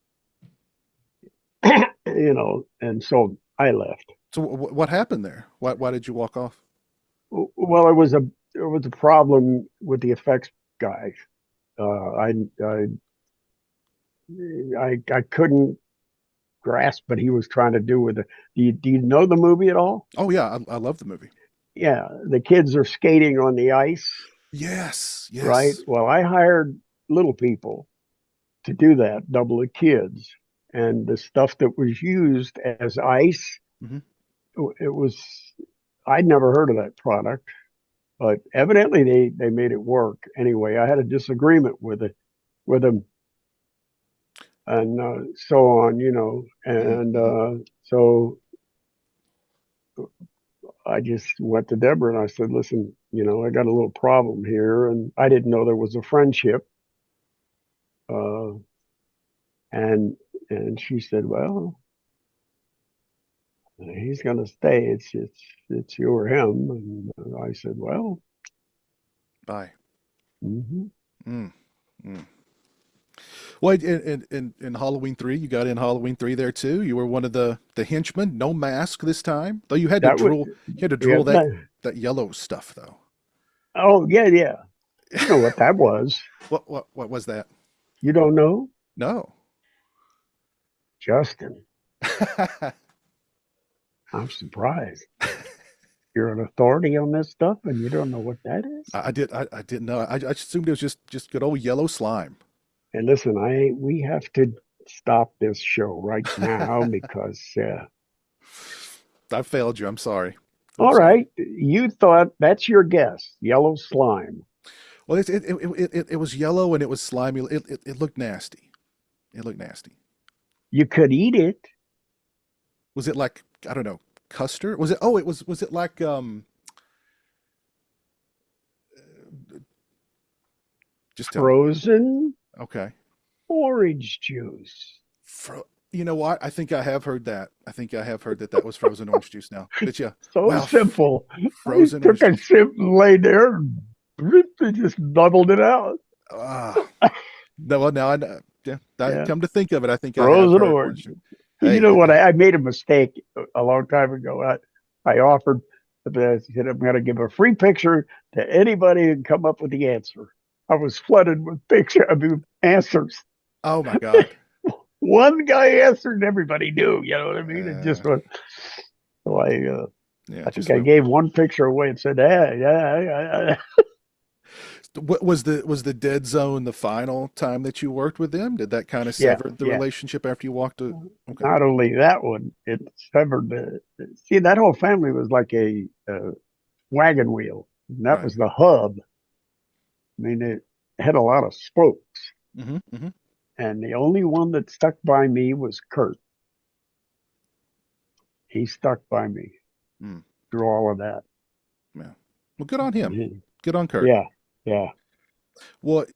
and so I left. So what happened there? Why did you walk off? Well, it was a problem with the effects guy. Uh, I, I I couldn't grasp what he was trying to do with it. Do you know the movie at all? Oh yeah, I love the movie. Yeah, the kids are skating on the ice, Yes, right? yes. Well, I hired little people to do that, double the kids, and the stuff that was used as ice, Hmm. it was I'd never heard of that product, but evidently they made it work. Anyway, I had a disagreement with them, and so on, and Mm-hmm. so I just went to Deborah and I said, "Listen, I got a little problem here," and I didn't know there was a friendship. Uh, and she said, "Well, he's going to stay. It's you or him." And I said, "Well, Bye. mm-hmm. Mm. Mm. Well, in Halloween 3, you got in Halloween 3 there too. You were one of the henchmen, no mask this time. Though you had to That was drool, you had to yeah." drool that yellow stuff though. Oh yeah, yeah. You know what that was? What was that? You don't know, No. Justin? I'm surprised. You're an authority on this stuff, and you don't know what that is. I didn't know. I assumed it was just good old yellow slime. And listen, we have to stop this show right now because I failed you. I'm sorry. I'm all sorry. right, you thought that's your guess, yellow slime. Well, it was yellow and it was slimy. It looked nasty. It looked nasty. You could eat it. Was it like, I don't know, custard? Was it? Oh, was it like just tell me. Frozen Okay. orange juice. Fro You know what? I think I have heard that. I think I have heard that was frozen orange juice now. But yeah, So wow, simple. I frozen took orange a juice. sip and laid there and just doubled it out. Ah, no, well, now I know. Yeah, Yeah, come to think of it, I think I have frozen heard orange. orange juice. You Hey, know what? I made a mistake a long time ago. I offered, I said, "I'm going to give a free picture to anybody who can come up with the answer." I was flooded with answers. oh my God. One guy answered, and everybody knew. You know what I mean? It Uh, just went. So yeah, I think just I went. gave one picture away and said, "Yeah, yeah, yeah." What was the dead zone the final time that you worked with them? Did that kind of Yeah, sever the yeah. relationship after you walked to? Okay, Not only that one, it severed the. See, that whole family was like a wagon wheel. And that right. was the hub. I mean, it had a lot of spokes, Mm-hmm. Mm-hmm. and the only one that stuck by me was Kurt. He stuck by me Mm, through all of that. yeah. Well, good on him. Mhm. Good on Kurt. Yeah, yeah. Well,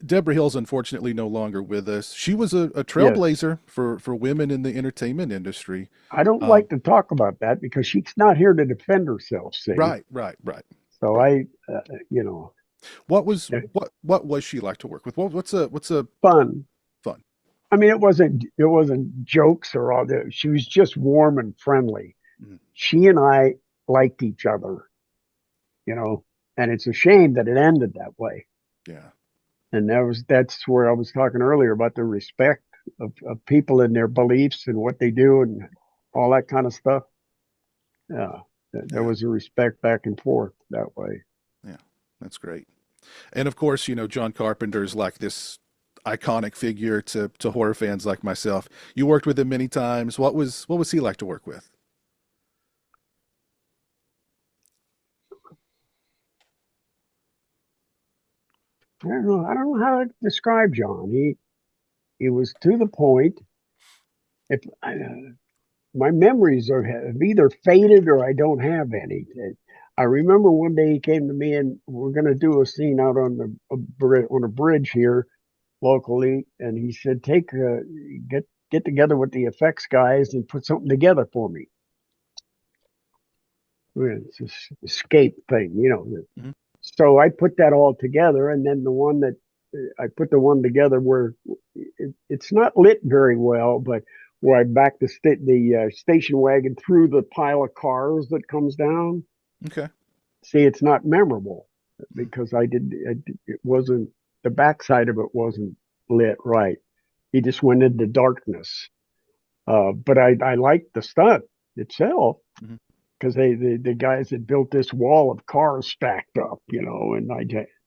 Debra Hill's unfortunately no longer with us. She was a Yes. trailblazer for women in the entertainment industry. I don't Um, like to talk about that because she's not here to defend herself, see? right, right, right, So right. you know, What was eh, what was she like to work with? What's a fun. fun? I mean, it wasn't jokes or all that. She was just warm and friendly. Mm, She and I liked each other, you know, and it's a shame that it ended that way. yeah, And that's where I was talking earlier about the respect of people and their beliefs and what they do and all that kind of stuff. Yeah, there yeah, was a respect back and forth that way. yeah. That's great. And of course, John Carpenter's like this iconic figure to horror fans like myself. You worked with him many times. What was he like to work with? I don't know how to describe John. He was to the point. If my memories have either faded or I don't have any. I remember one day he came to me and we're going to do a scene out on on a bridge here locally, and he said, get together with the effects guys and put something together for me. It's this escape thing, you know. Hmm. So I put that all together, and then the one that I put the one together where it's not lit very well, but where I back the station wagon through the pile of cars that comes down. Okay. See, it's not memorable Mm. because it wasn't, the backside of it wasn't lit right. He just went into darkness. But I liked the stunt itself Mhm. because the guys had built this wall of cars stacked up, you know, and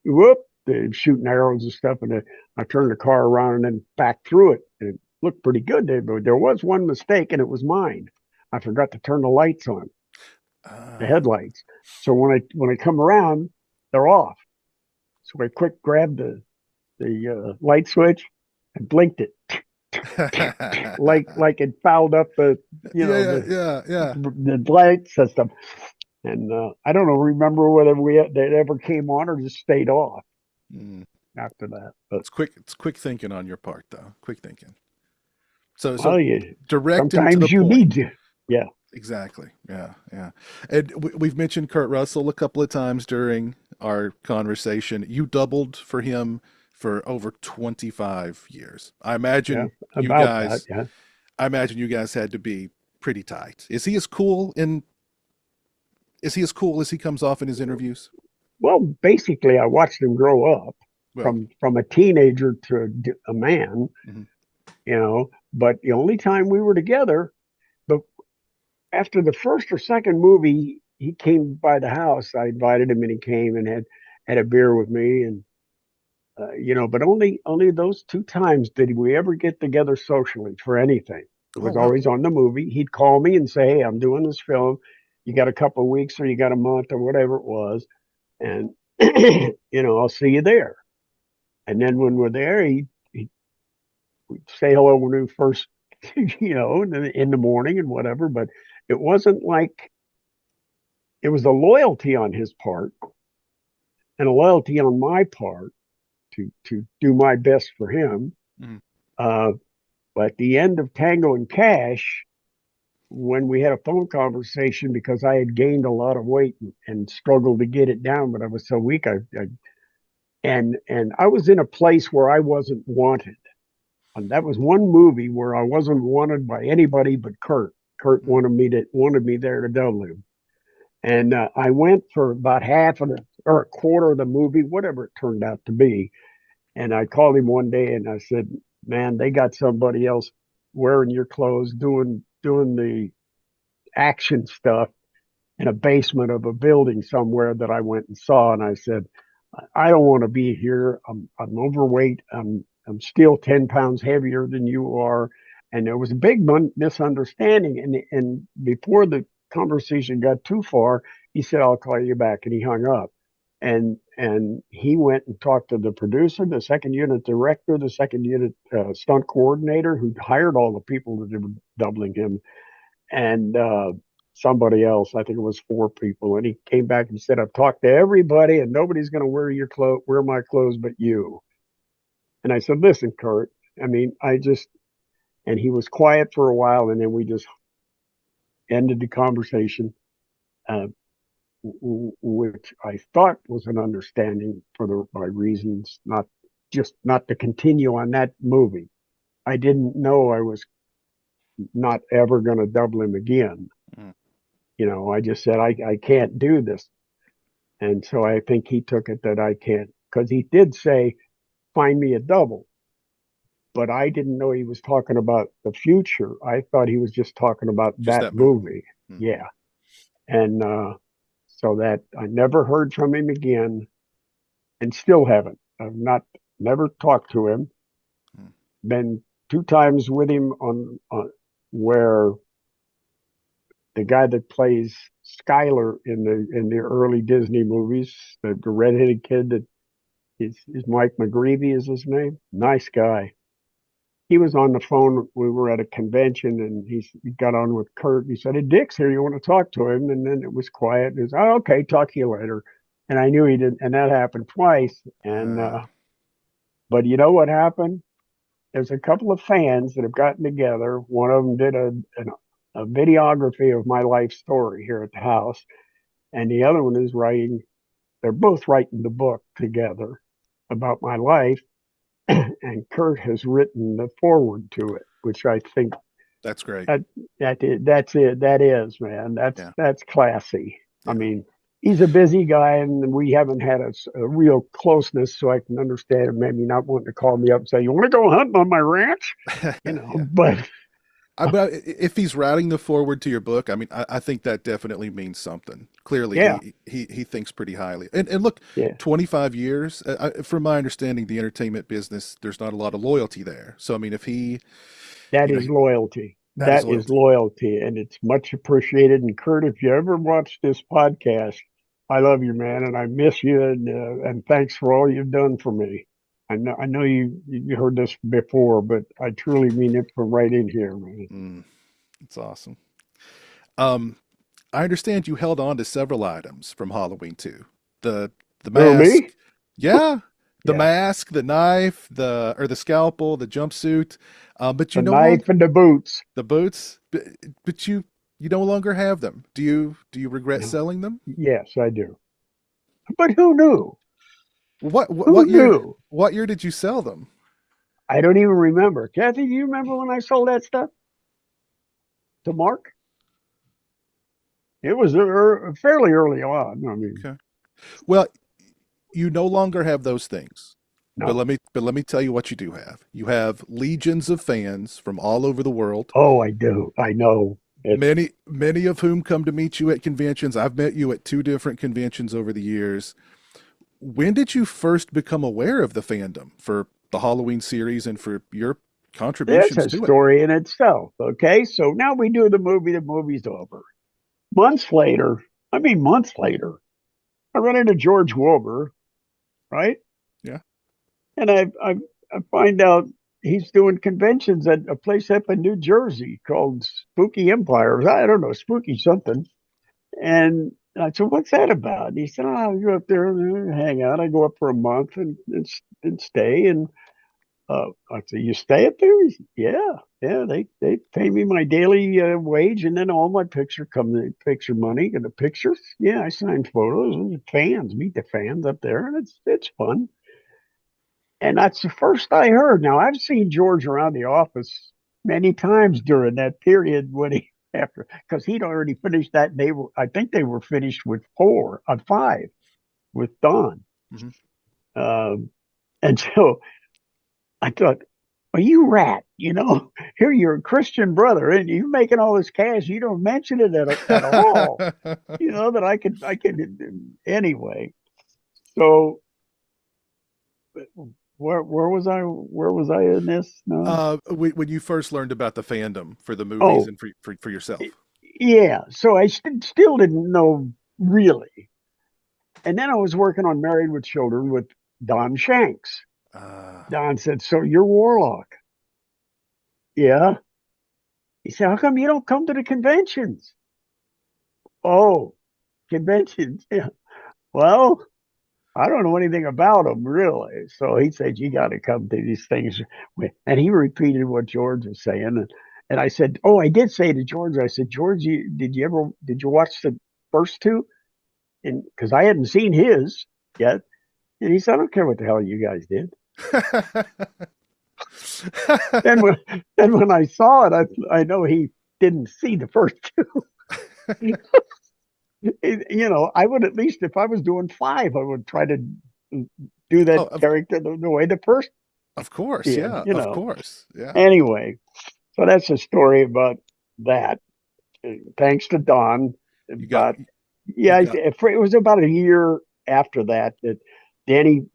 whoop, they're shooting arrows and stuff, and I turned the car around and then back through it, and it looked pretty good. There was one mistake, and it was mine. I forgot to turn the lights on, the Ah. headlights. So when I come around, they're off. So I quick grabbed the light switch and blinked it, like it fouled up the you Yeah, know yeah, yeah, yeah. the light system. And I don't know, remember whether they ever came on or just stayed off Mm. after that. But It's quick thinking on your part, though. Quick thinking. So well, you direct and to the sometimes you point. need to. Yeah, Exactly. Yeah, yeah. And we've mentioned Kurt Russell a couple of times during our conversation. You doubled for him for over 25 years. yeah, You about that. guys, Yeah. I imagine you guys had to be pretty tight. Is he as cool as he comes off in his interviews? Well, basically, I watched him grow up Well, from a teenager to a man. mhm. You know, but the only time we were together, but after the first or second movie, he came by the house. I invited him, and he came and had a beer with me, and but only those two times did we ever get together socially for anything. It Oh was wow. always on the movie. He'd call me and say, "Hey, I'm doing this film. You got a couple of weeks or you got a month or whatever it was, and I'll see you there." And then when we're there, he'd say hello when we first, in the morning and whatever. But it wasn't like it was a loyalty on his part and a loyalty on my part to do my best for him. Mhm. Uh, But at the end of Tango and Cash, when we had a phone conversation, because I had gained a lot of weight and struggled to get it down, but I was so weak, and I was in a place where I wasn't wanted. And that was one movie where I wasn't wanted by anybody but Kurt. Kurt Mhm. wanted me there to double him, and I went for about half of the or a quarter of the movie, whatever it turned out to be. And I called him one day and I said, "Man, they got somebody else wearing your clothes, doing the action stuff in a basement of a building somewhere that I went and saw." And I said, "I don't want to be here. I'm overweight. I'm still 10 pounds heavier than you are." And there was a big misunderstanding. And before the conversation got too far, he said, "I'll call you back." And he hung up. And he went and talked to the producer, the second unit director, the second unit stunt coordinator, who hired all the people that were doubling him, and somebody else. I think it was four people. And he came back and said, "I've talked to everybody, and nobody's going to wear my clothes but you." And I said, listen, Kurt, I mean, and he was quiet for a while, and then we just ended the conversation, uh, which I thought was an understanding for my reasons, not to continue on that movie. I didn't know I was not ever going to double him again. Mm. I just said, I can't do this. And so I think he took it that I can't, because he did say, find me a double. But I didn't know he was talking about the future. I thought he was just talking about Just that that movie. movie. Hmm. Yeah. And so that I never heard from him again and still haven't. I've never talked to him. Hmm. Been two times with him on where the guy that plays Skyler in the early Disney movies, the redheaded kid that is Mike McGreevy is his name. Nice guy. He was on the phone. We were at a convention, and he got on with Kurt. He said, "Hey, Dick's here. You want to talk to him?" And then it was quiet. He was, "Oh, okay, talk to you later." And I knew he did, and that happened twice. And Uh, but you know what happened? There's a couple of fans that have gotten together. One of them did a videography of my life story here at the house, and the other one is writing. They're both writing the book together about my life, and Kurt has written the foreword to it, which I think that's great. that that's it. That is, man. Yeah. That's classy. I Yeah. mean, he's a busy guy, and we haven't had a real closeness, so I can understand him maybe not wanting to call me up and say, "You want to go hunting on my ranch?" Yeah. But But if he's writing the forward to your book, I mean, I think that definitely means something. Clearly, yeah, he thinks pretty highly. And look, yeah, 25 years, from my understanding, the entertainment business, there's not a lot of loyalty there. So, I mean, if he, that you know, is loyalty. that is That is loyalty. loyalty, and it's much appreciated. And Kurt, if you ever watch this podcast, I love you, man, and I miss you, and thanks for all you've done for me. I know you heard this before, but I truly mean it from right in here, man. Mm, it's awesome. Um, I understand you held on to several items from Halloween 2. The Oh, me? mask, yeah, the Yeah, mask, the knife, the scalpel, the jumpsuit. But you the no longer knife and the boots. the boots, but you no longer have them. Do you regret No, selling them? yes, I do. But who knew? Who What year knew? did you sell them? I don't even remember. Kathy, do you remember when I sold that stuff to Mark? It was fairly early on. I mean, Okay. Well, you no longer have those things. But no. let me tell you what you do have. You have legions of fans from all over the world. Oh, I do. I know. It's Many of whom come to meet you at conventions. I've met you at two different conventions over the years. When did you first become aware of the fandom for the Halloween series and for your It's contributions a to it? story in itself. Okay, so now we do the movie. The movie's over. Months later, I mean months later, I run into George Wilbur, right? Yeah. And I find out he's doing conventions at a place up in New Jersey called Spooky Empire. I don't know, Spooky something. And I said, "What's that about?" And he said, "Oh, I'll go up there and hang out. I go up for a month and stay." And I said, "You stay up there?" He said, "Yeah, yeah. They pay me my daily wage, and then all my picture money and the pictures. Yeah, I sign photos and the fans meet the fans up there, and it's fun." And that's the first I heard. Now I've seen George around the office many times during that period when he after because he'd already finished that. I think they were finished with five with Don. Hmm. Um, and so I thought, well, you rat, here you're a Christian brother and you're making all this cash. You don't mention it at all. That I could anyway. So where was I in this? No. When you first learned about the fandom for the movies Oh, and for yourself. yeah. So I still didn't know really. And then I was working on Married with Children with Don Shanks. Uh, Don said, "So you're Warlock?" Yeah. He said, "How come you don't come to the conventions?" Oh, conventions. Yeah. Well, I don't know anything about them really. So he said, you got to come to these things. And he repeated what George was saying. And I said, oh, I did say to George, I said, George, did you watch the first two? And because I hadn't seen his yet. And he said, I don't care what the hell you guys did. Then when, then when I saw it, I know he didn't see the first two. I would at least, if I was doing five, I would try to do Oh, that character the way the first of course. did, Yeah, of course. Yeah. Anyway, so that's a story about that. Thanks to Don. You got, But you yeah, got, it was about a year after that that Danny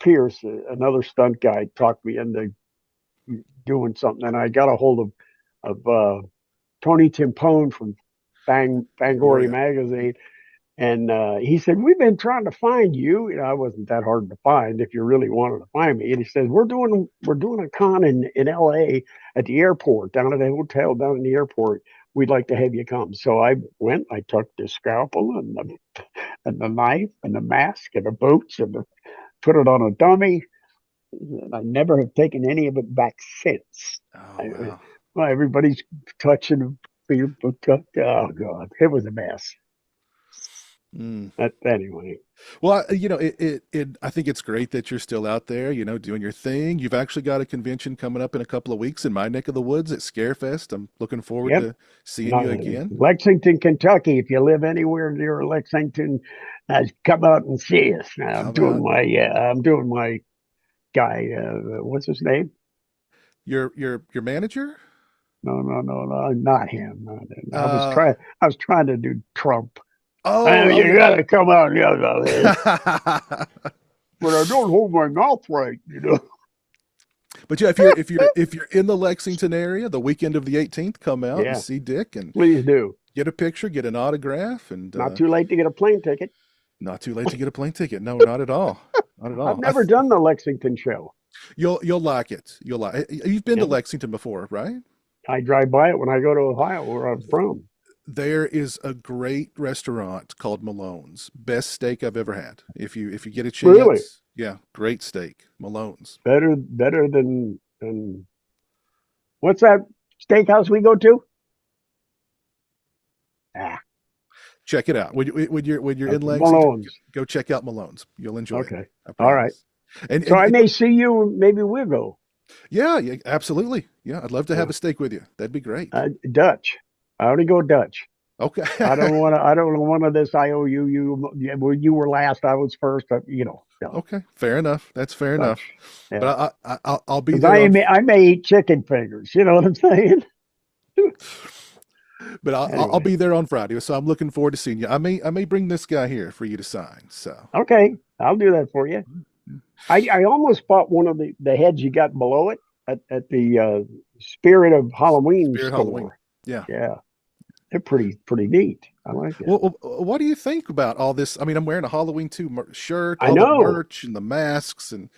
Pierce, another stunt guy, talked me into doing something, and I got a hold of Tony Timpone from Fangoria Fangoria. magazine. And he said, we've been trying to find you. I wasn't that hard to find if you really wanted to find me. And he says, we're doing a con in LA at the airport, down at a hotel down in the airport. We'd like to have you come. So I went, I took the scalpel and the knife and the mask and the boots put it on a dummy. And I never have taken any of it back since. Oh, wow. Well, everybody's touching the oh God, it was a mess. Mm. Anyway. Well, I think it's great that you're still out there, doing your thing. You've actually got a convention coming up in a couple of weeks in my neck of the woods at Scarefest. I'm looking forward Yep. to seeing you again. Lexington, Kentucky. If you live anywhere near Lexington, come out and see us. Come out. I'm doing my guy. What's his name? Your manager? No, not him. Not him. Uh, I was trying to do Trump. oh, You yeah. gotta come out, but I don't hold my mouth right. But yeah, if you're in the Lexington area, the weekend of the 18th, come out and Yeah, see Dick and please do. get a picture, get an autograph, and Not too late to get a plane ticket. not too late to get a plane ticket. No, not at all. Not at I've all. never done the Lexington show. You'll like it. You'll like. You've been to Yeah. Lexington before, right? I drive by it when I go to Ohio, where I'm from. There is a great restaurant called Malone's. Best steak I've ever had. If you get a Really? chance, yeah, great steak. Malone's. Better than what's that steakhouse we go to? Ah, Check it out. When you're in Lexington, Malone's. go check out Malone's. You'll enjoy it. Okay. I All right. promise. And, So and I may see you. Maybe we'll go. yeah, yeah, absolutely. Yeah, I'd love to have Yeah. a steak with you. That'd be great. Dutch. I only go Dutch. Okay. I don't want to. I don't want to this. I owe you. Well, you were last. I was first. No, Okay. Fair enough. That's fair enough. Dutch. Yeah. But I'll be 'Cause there on. I may eat chicken fingers. You know what I'm saying? But I'll Anyway. be there on Friday, so I'm looking forward to seeing you. I may bring this guy here for you to sign. So Okay, I'll do that for you. I almost bought one of the heads you got below it at the Spirit of Halloween Spirit store. Halloween. Yeah. Yeah, they're pretty neat. I like it. Well, what do you think about all this? I mean, I'm wearing a Halloween 2 shirt, I all the know. merch and the masks and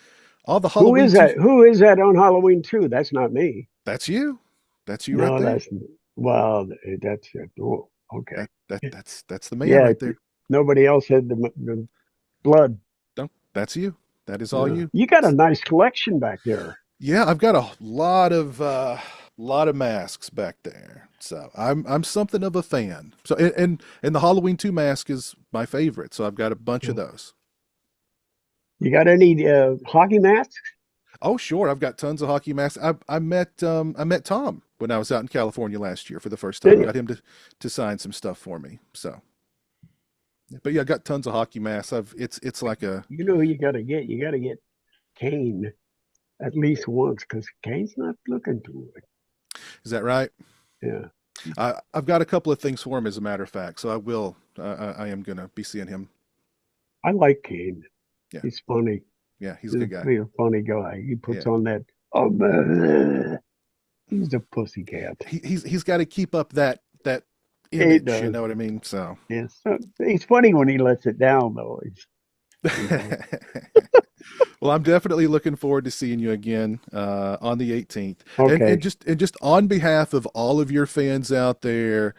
all the Who Halloween is 2. that? Who is that on Halloween too? That's not me. That's you. That's you right No, there. well, that's oh, okay. That's the man Yeah, right there. nobody else had the blood. No, that's you. That is all you. You got a nice collection back there. Yeah, I've got a lot of masks back there. So I'm something of a fan. So and the Halloween 2 mask is my favorite. So I've got a bunch of those. You got any hockey masks? Oh, sure. I've got tons of hockey masks. I met Tom when I was out in California last year for the first time. Did Got him to sign some stuff for me. So, but yeah, I got tons of hockey masks. It's like a You know who you got to get? You got to get Kane at least once because Kane's not looking too good. is that right? Yeah. I've got a couple of things for him as a matter of fact. So I will. I am gonna be seeing him. I like Kane. Yeah. He's funny. Yeah, he's a good guy. He's a funny guy. He puts Yeah. on that. Oh, man. He's a pussycat. He's got to keep up that He image. does. You know what I mean? So. Yes. He's funny when he lets it down, though. Well, I'm definitely looking forward to seeing you again on the 18th. Okay. And just on behalf of all of your fans out there,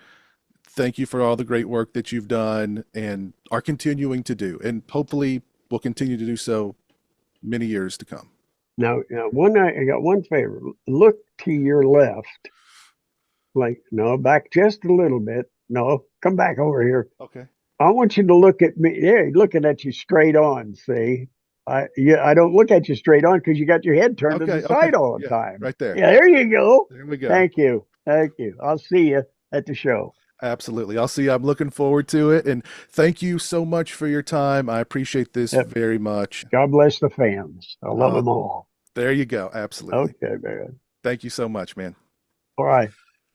thank you for all the great work that you've done and are continuing to do. And hopefully will continue to do so many years to come. Now, I got one favor. Look to your left. Like, no, back just a little bit. No, come back over here. Okay. I want you to look at me. Yeah, looking at you straight on. See, I don't look at you straight on because you got your head turned to the Okay. Okay. side all the Yeah. time. Right there. Yeah, there you go. There we go. Thank you. Thank you. I'll see you at the show. Absolutely. I'll see. I'm looking forward to it. And thank you so much for your time. I appreciate this Yep. very much. God bless the fans. I love them all. There you go. Absolutely. Okay, man. Thank you so much, man. All right.